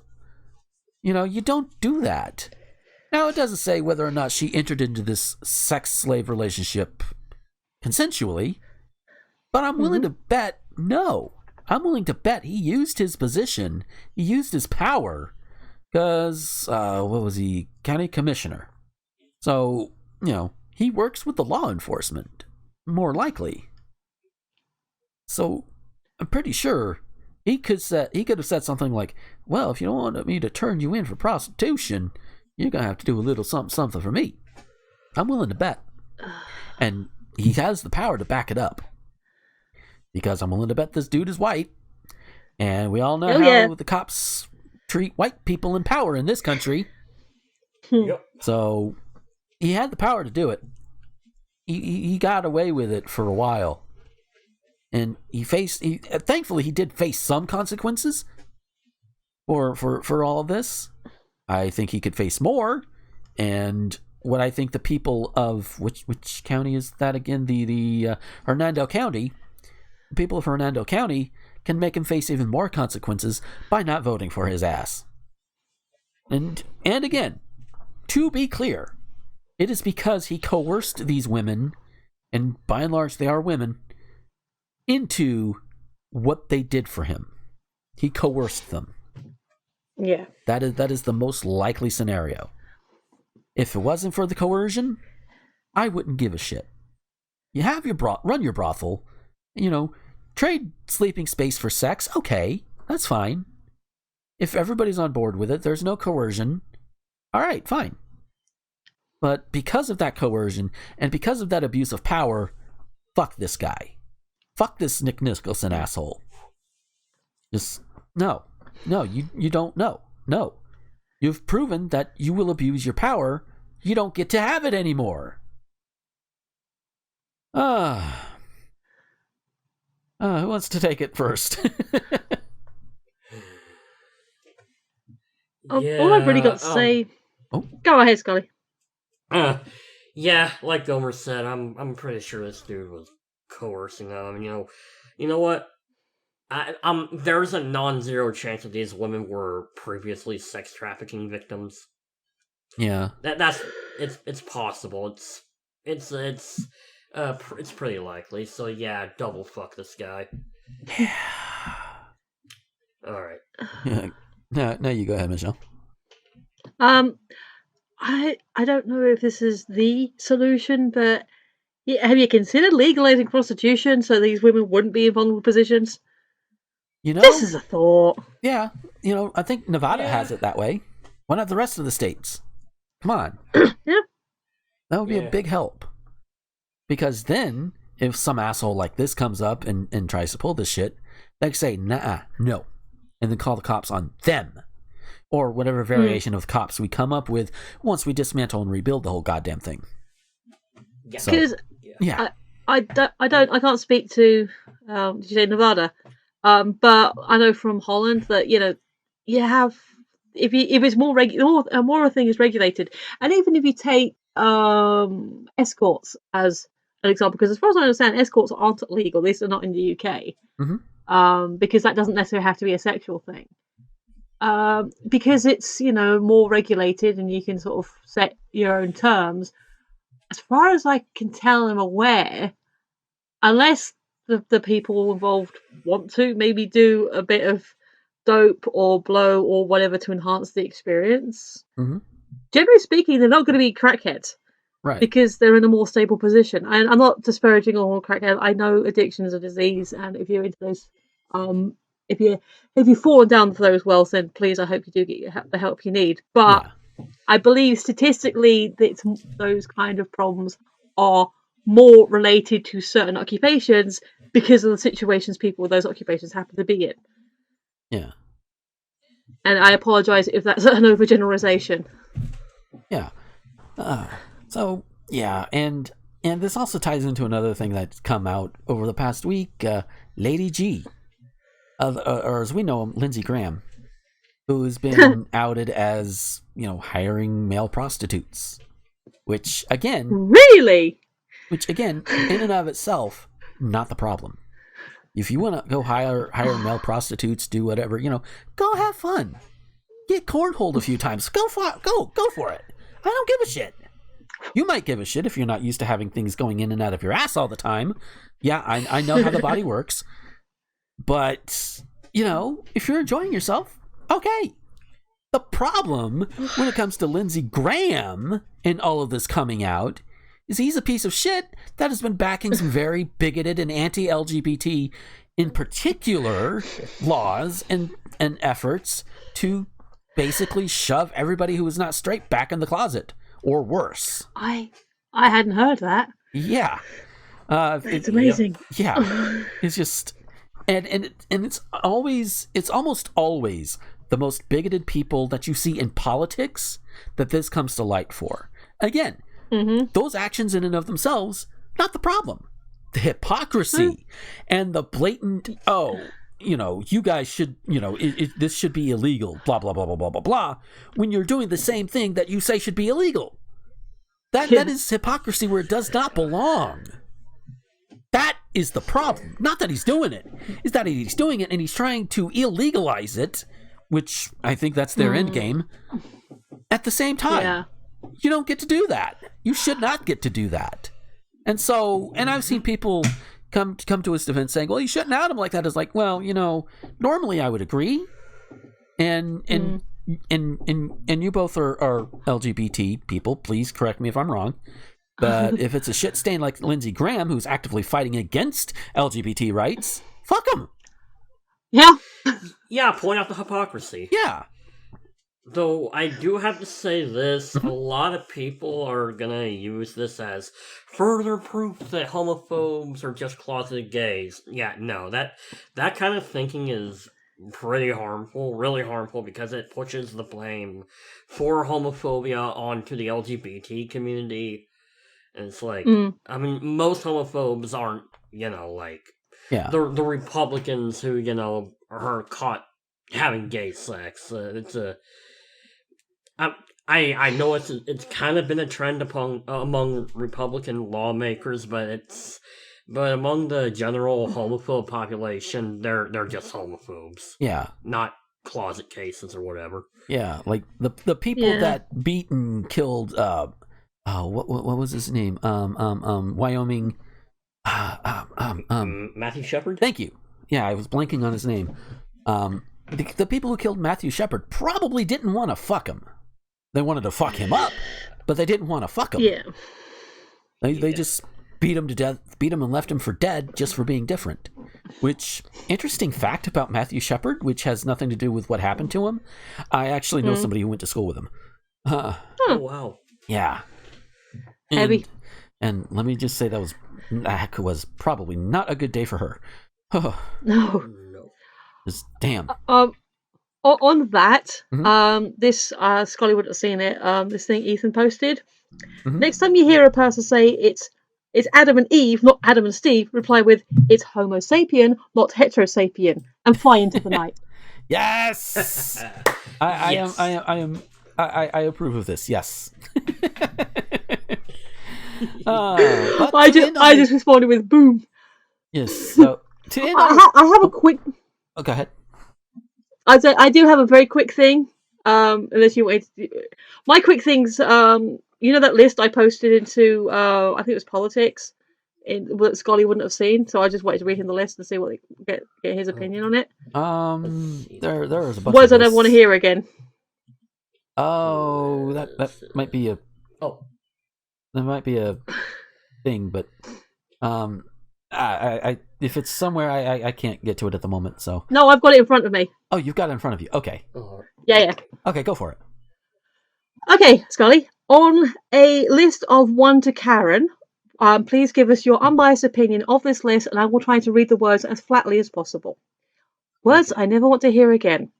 You don't do that. Now, it doesn't say whether or not she entered into this sex slave relationship consensually, but I'm willing to bet no. I'm willing to bet he used his position, he used his power, because, what was he, county commissioner. So, he works with the law enforcement, more likely. So, I'm pretty sure he could have said something like, well, if you don't want me to turn you in for prostitution, you're going to have to do a little something for me. I'm willing to bet. And he has the power to back it up. Because I'm willing to bet this dude is white. And we all know how the cops treat white people in power in this country.
Yep.
So he had the power to do it. He got away with it for a while. And thankfully he did face some consequences for all of this. I think he could face more. And what I think the people of which county is that again? The Hernando County. The people of Hernando County can make him face even more consequences by not voting for his ass. And again, to be clear, it is because he coerced these women, and by and large they are women, into what they did for him. He coerced them.
Yeah.
That is the most likely scenario. If it wasn't for the coercion, I wouldn't give a shit. You have run your brothel, trade sleeping space for sex, okay, that's fine. If everybody's on board with it, there's no coercion. All right, fine. But because of that coercion and because of that abuse of power, fuck this guy. Fuck this Nick Nicholson asshole. Just, no, you don't know. No. You've proven that you will abuse your power. You don't get to have it anymore. Who wants to take it first?
All I've really got to say...
Oh.
Go ahead, Scully.
Yeah, like Gomer said, I'm pretty sure this dude was coercing them. You know what? There's a non-zero chance that these women were previously sex trafficking victims.
Yeah.
It's possible. It's pretty likely. So yeah, double fuck this guy.
Yeah.
All right.
Yeah. No, you go ahead, Michelle.
I don't know if this is the solution, but have you considered legalizing prostitution so these women wouldn't be in vulnerable positions? This is a thought.
Yeah, I think Nevada has it that way. Why not the rest of the states? Come on.
Yeah.
That would be a big help. Because then, if some asshole like this comes up and tries to pull this shit, they can say, nah, no. And then call the cops on them. Or whatever variation of cops we come up with once we dismantle and rebuild the whole goddamn thing.
Because
yeah.
I can't speak to did you say Nevada? But I know from Holland that you have if it's more more a thing is regulated, and even if you take escorts as an example, because as far as I understand, escorts aren't legal. At least they're not in the UK.
Mm-hmm.
Because that doesn't necessarily have to be a sexual thing. Because it's more regulated and you can sort of set your own terms. As far as I can tell and I'm aware, unless the people involved want to maybe do a bit of dope or blow or whatever to enhance the experience, generally speaking, they're not going to be crackheads.
Right.
Because they're in a more stable position. And I'm not disparaging all crackheads. I know addiction is a disease, and if you're into those, if you've fallen down for those wells, then please, I hope you do get the help you need. But I believe statistically that those kind of problems are more related to certain occupations because of the situations people with those occupations happen to be in.
Yeah.
And I apologise if that's an overgeneralization.
Yeah. So, yeah, and this also ties into another thing that's come out over the past week, Lady G, or as we know him, Lindsey Graham, who's been outed as, hiring male prostitutes, which again, in and of itself, not the problem. If you want to go hire male prostitutes, do whatever, go have fun. Get cornholed a few times. Go for it. I don't give a shit. You might give a shit if you're not used to having things going in and out of your ass all the time. Yeah, I know how the body works. But, if you're enjoying yourself, okay. The problem when it comes to Lindsey Graham and all of this coming out is he's a piece of shit that has been backing some very bigoted and anti-LGBT, in particular, laws and efforts to basically shove everybody who is not straight back in the closet, or worse.
I hadn't heard that.
Yeah.
It's amazing.
Yeah. It's just... And it's almost always the most bigoted people that you see in politics that this comes to light for. Again, those actions in and of themselves, not the problem. The hypocrisy and the blatant, you guys should, this should be illegal, blah, blah, blah, blah, blah, blah, blah, when you're doing the same thing that you say should be illegal. That is hypocrisy where it does not belong. That is the problem. Not that he's doing it. Is that he's doing it and he's trying to illegalize it, which I think that's their end game. At the same time, you don't get to do that. You should not get to do that. And so, and I've seen people come to his defense saying, well, you shouldn't out him like that. Is like, well, normally I would agree. And you both are LGBT people. Please correct me if I'm wrong. But if it's a shit stain like Lindsey Graham, who's actively fighting against LGBT rights, fuck him.
Yeah.
Yeah, point out the hypocrisy.
Yeah.
Though I do have to say this, a lot of people are gonna use this as further proof that homophobes are just closeted gays. Yeah, no, that kind of thinking is pretty harmful, really harmful, because it pushes the blame for homophobia onto the LGBT community. And it's like, I mean, most homophobes aren't, like,
Yeah.
the Republicans who, are caught having gay sex. It's a... I know it's kind of been a trend among Republican lawmakers, but among the general homophobe population, they're just homophobes.
Yeah.
Not closet cases or whatever.
Yeah, like the people that beat and killed what was his name? Wyoming
Matthew Shepard?
Thank you. Yeah, I was blanking on his name. The people who killed Matthew Shepard probably didn't want to fuck him. They wanted to fuck him up, but they didn't want to fuck him.
Yeah.
They just beat him to death, beat him and left him for dead just for being different. Which, interesting fact about Matthew Shepard, which has nothing to do with what happened to him. I actually know somebody who went to school with him.
Oh, wow.
Yeah.
Heavy.
And let me just say that was probably not a good day for her.
No.
Just damn.
On that, this Scully wouldn't have seen it. This thing Ethan posted. Next time you hear a person say it's Adam and Eve, not Adam and Steve, reply with it's Homo sapien, not heterosapien, and fly into the night.
Yes. I approve of this. Yes.
I just responded with boom.
Yes. So to end
I have a quick.
Oh, go ahead.
I do have a very quick thing. Unless you wait. My quick things. You know that list I posted into. I think it was politics. That Scully wouldn't have seen. So I just wanted to read him the list and see what get his opinion on it.
There is a bunch.
Words I never want to hear again.
Oh, that might be a.
Oh.
That might be a thing, but I if it's somewhere I can't get to it at the moment. So
no, I've got it in front of me.
Oh, you've got it in front of you. Okay.
Yeah.
Okay, go for it.
Okay, Scully. On a list of 1 to Karen, please give us your unbiased opinion of this list, and I will try to read the words as flatly as possible. Words I never want to hear again: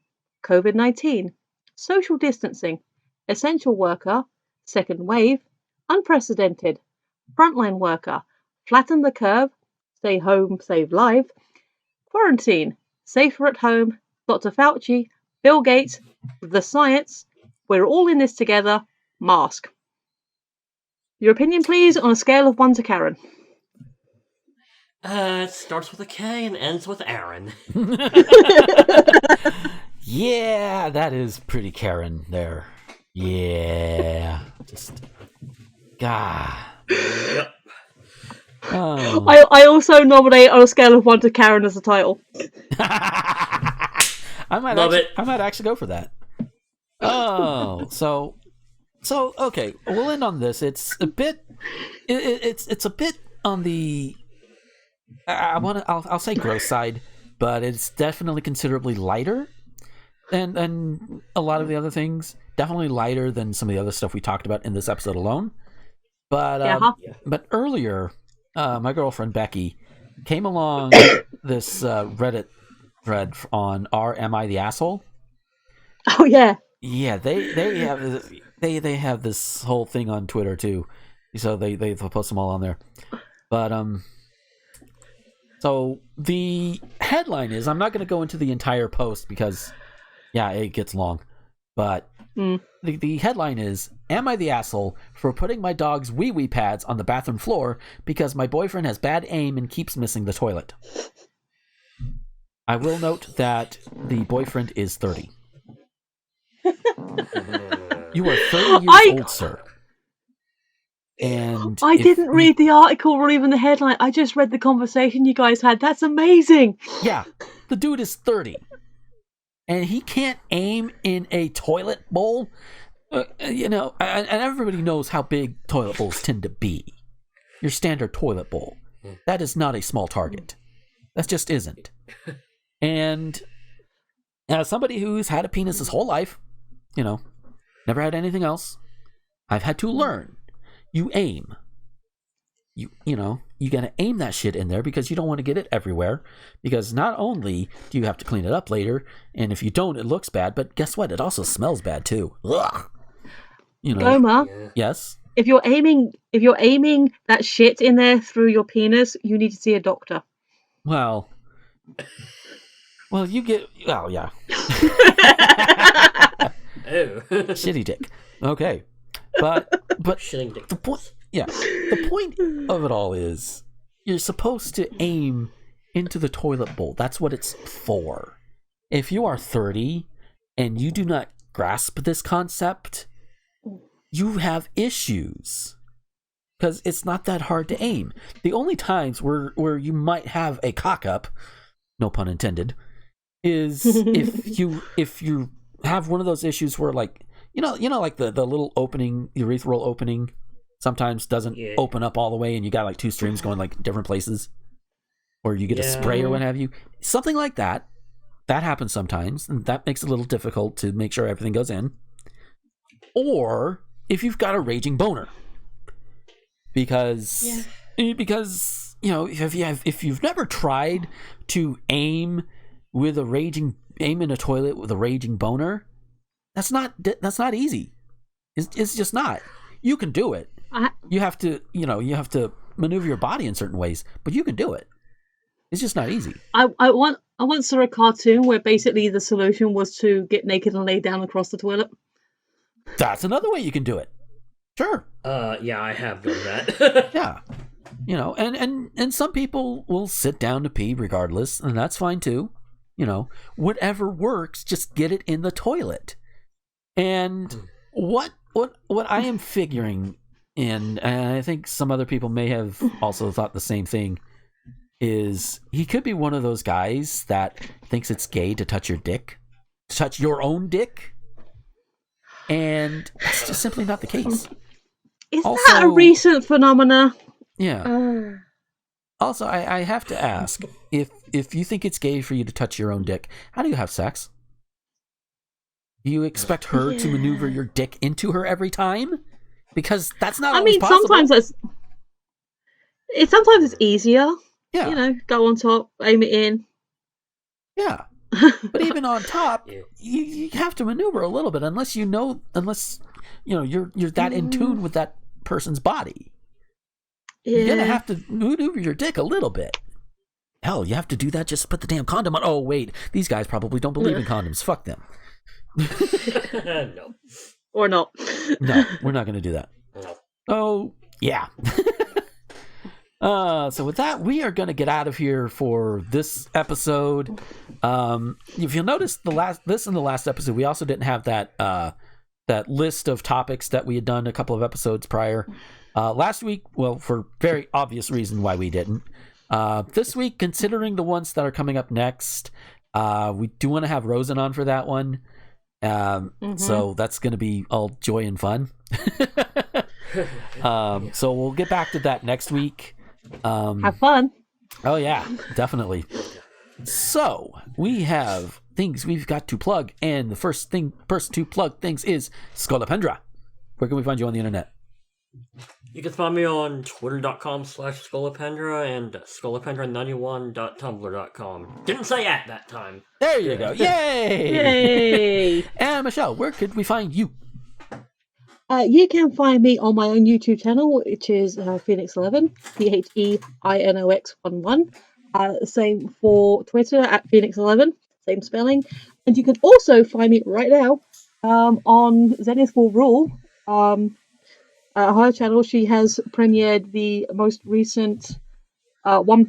COVID-19, social distancing, essential worker, second wave, unprecedented, frontline worker, flatten the curve, stay home, save life, quarantine, safer at home, Dr. Fauci, Bill Gates, the science, we're all in this together, mask. Your opinion, please, on a scale of 1 to Karen.
It starts with a K and ends with Aaron.
Yeah, that is pretty Karen there. Yeah. Just... God.
Yep.
Oh.
I also nominate on a scale of 1 to Karen as a title.
I might actually go for that. Oh, so okay, we'll end on this. It's a bit, it's a bit on the, I'll say gross side, but it's definitely considerably lighter than a lot of the other things. Definitely lighter than some of the other stuff we talked about in this episode alone. But but earlier, my girlfriend Becky came along this Reddit thread on Am I the Asshole?
Oh yeah.
Yeah, they have this whole thing on Twitter too, so they post them all on there. But so the headline is, I'm not going to go into the entire post because it gets long, but the headline is, am I the asshole for putting my dog's wee-wee pads on the bathroom floor because my boyfriend has bad aim and keeps missing the toilet? I will note that the boyfriend is 30. You are 30 years old, sir. And
I didn't read the article or even the headline. I just read the conversation you guys had. That's amazing.
Yeah, the dude is 30. And he can't aim in a toilet bowl. And everybody knows how big toilet bowls tend to be. Your standard toilet bowl. That is not a small target. That just isn't. And as somebody who's had a penis his whole life, never had anything else, I've had to learn. You aim. You gotta aim that shit in there because you don't want to get it everywhere. Because not only do you have to clean it up later, and if you don't, it looks bad, but guess what? It also smells bad too. Ugh.
Goma,
Yes?
if you're aiming that shit in there through your penis, you need to see a doctor.
Well, you get... Oh, yeah.
Ew.
Shitty dick. Okay. But
Shitting dick.
the point of it all is you're supposed to aim into the toilet bowl. That's what it's for. If you are 30 and you do not grasp this concept, you have issues. Because it's not that hard to aim. The only times where you might have a cock up, no pun intended, is if you have one of those issues where, like, like the little opening, urethral opening sometimes doesn't open up all the way and you got like two streams going like different places, or you get a spray or what have you. Something like that happens sometimes, and that makes it a little difficult to make sure everything goes in. Or if you've got a raging boner, because if you've never tried to aim in a toilet with a raging boner, that's not easy. It's just not. You can do it. You have to maneuver your body in certain ways, but you can do it. It's just not easy.
I once saw a cartoon where basically the solution was to get naked and lay down across the toilet.
That's another way you can do it. Sure.
Yeah, I have done that.
Yeah. And some people will sit down to pee regardless, and that's fine too. Whatever works, just get it in the toilet. And what I am figuring, and I think some other people may have also thought the same thing, is he could be one of those guys that thinks it's gay to touch your own dick, and it's just simply not the case.
Is that a recent phenomena?
Yeah. Also, I have to ask, if you think it's gay for you to touch your own dick, how do you have sex? Do you expect her to maneuver your dick into her every time? Because that's not always possible.
Sometimes it's easier.
Yeah.
Go on top, aim it in.
Yeah. But even on top, you have to maneuver a little bit unless you're that in tune with that person's body. You're gonna have to maneuver your dick a little bit. Hell, you have to do that just to put the damn condom on. Oh wait, these guys probably don't believe in condoms. Fuck them.
No.
Or not.
No, we're not gonna do that.
No.
Oh yeah. So with that, we are gonna get out of here for this episode. If you'll notice, the last episode, we also didn't have that list of topics that we had done a couple of episodes prior. Last week, well, for very obvious reason why we didn't. This week, considering the ones that are coming up next, we do want to have Rosen on for that one. So that's going to be all joy and fun. So we'll get back to that next week.
Have fun.
Oh yeah, definitely. So we have things we've got to plug, and the first person to plug things is Scolopendra. Where can we find you on the internet?
You can find me on twitter.com/Scolopendra and scolopendra91.tumblr.com. Didn't say at that time.
There you go. Yay!
Yay!
And Michelle, where could we find you?
You can find me on my own YouTube channel, which is Phoenix11, PHEINOX11. Same for Twitter at Phoenix11, same spelling. And you can also find me right now on Zenith Will Rule. Her channel, she has premiered the most recent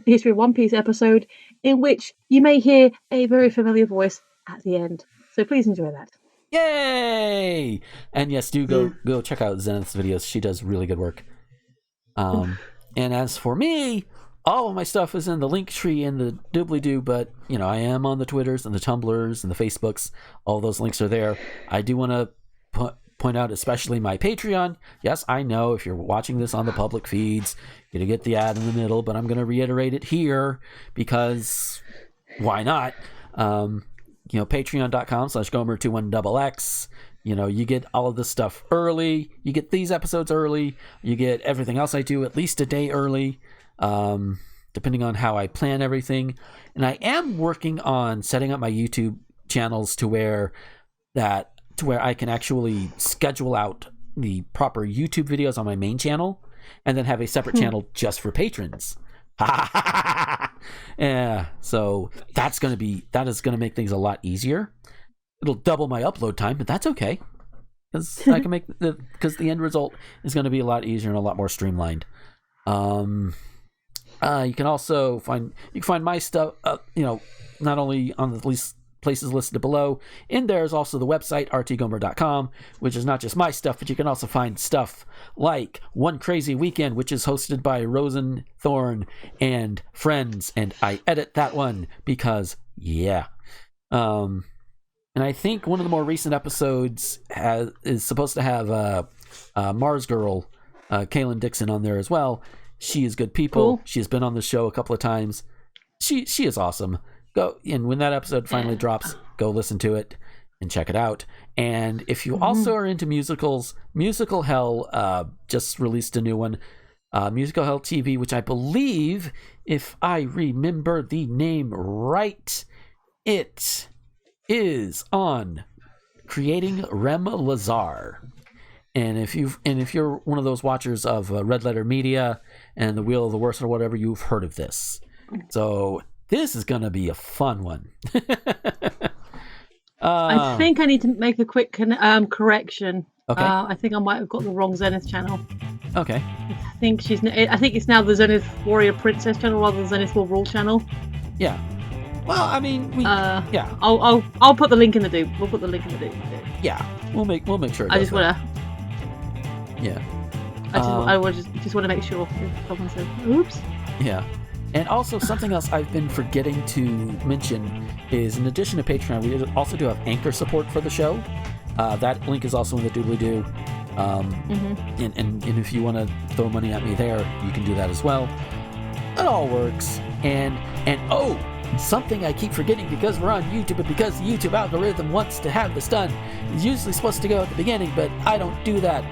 History of One Piece episode, in which you may hear a very familiar voice at the end. So please enjoy that.
Yay! And yes, do go check out Zenith's videos. She does really good work. And as for me, all of my stuff is in the link tree and the doobly-doo, but I am on the Twitters and the Tumblrs and the Facebooks. All those links are there. I do want to point out especially my Patreon. Yes, I know if you're watching this on the public feeds, you're going to get the ad in the middle, but I'm going to reiterate it here because why not? Patreon.com/Gomer21XX. You get all of this stuff early. You get these episodes early. You get everything else I do at least a day early, depending on how I plan everything. And I am working on setting up my YouTube channels to where I can actually schedule out the proper YouTube videos on my main channel and then have a separate channel just for patrons. Yeah, so that is going to make things a lot easier. It'll double my upload time, but that's okay, because I can because the end result is going to be a lot easier and a lot more streamlined. You can also find my stuff, not only on the places listed below. In there is also the website rtgomer.com, which is not just my stuff, but you can also find stuff like One Crazy Weekend, which is hosted by Rosen Thorn and friends, and I edit that one because and I think one of the more recent episodes is supposed to have Mars Girl, Kaylin Dixon, on there as well. She is good people. Cool. She has been on the show a couple of times. She is awesome. Go, and when that episode finally drops, go listen to it and check it out. And if you also are into musicals, Musical Hell just released a new one, Musical Hell TV, which I believe, if I remember the name right, it is on Creating Rem Lazar. And if you're one of those watchers of Red Letter Media and The Wheel of the Worst or whatever, you've heard of this. So this is going to be a fun one.
I think I need to make a quick correction.
Okay.
I think I might have got the wrong Zenith channel.
Okay.
I think it's now the Zenith Warrior Princess channel rather than Zenith War Rule channel.
Yeah. Well, I mean, yeah.
I'll put the link in the doobie. We'll put the link in the doobie.
Yeah. We'll make sure.
I just wanna.
Yeah.
I just want to make sure if someone says, "Oops."
Yeah. And also, something else I've been forgetting to mention is, in addition to Patreon, we also do have Anchor support for the show. That link is also in the doobly-doo. And if you want to throw money at me there, you can do that as well. It all works. And something I keep forgetting because we're on YouTube, but because the YouTube algorithm wants to have this done, it's usually supposed to go at the beginning, but I don't do that.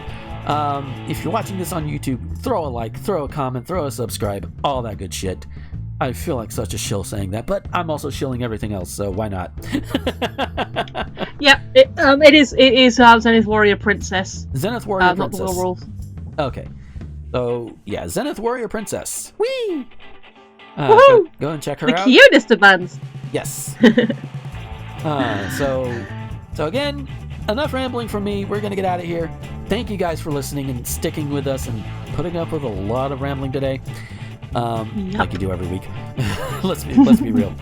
If you're watching this on YouTube, throw a like, throw a comment, throw a subscribe, all that good shit. I feel like such a shill saying that, but I'm also shilling everything else, so why not?
Yeah, it is Zenith Warrior Princess.
Zenith Warrior Princess.
Not the rules.
Okay. So, yeah, Zenith Warrior Princess. Whee! Go and check her out.
The cutest of bands.
Yes. So again, enough rambling from me. We're going to get out of here. Thank you guys for listening and sticking with us and putting up with a lot of rambling today. Like you do every week. let's be real.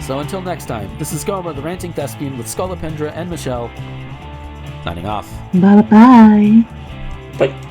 So until next time, this is Gomer, the Ranting Thespian, with Scolopendra and Michelle, signing off.
Bye-bye.
Bye.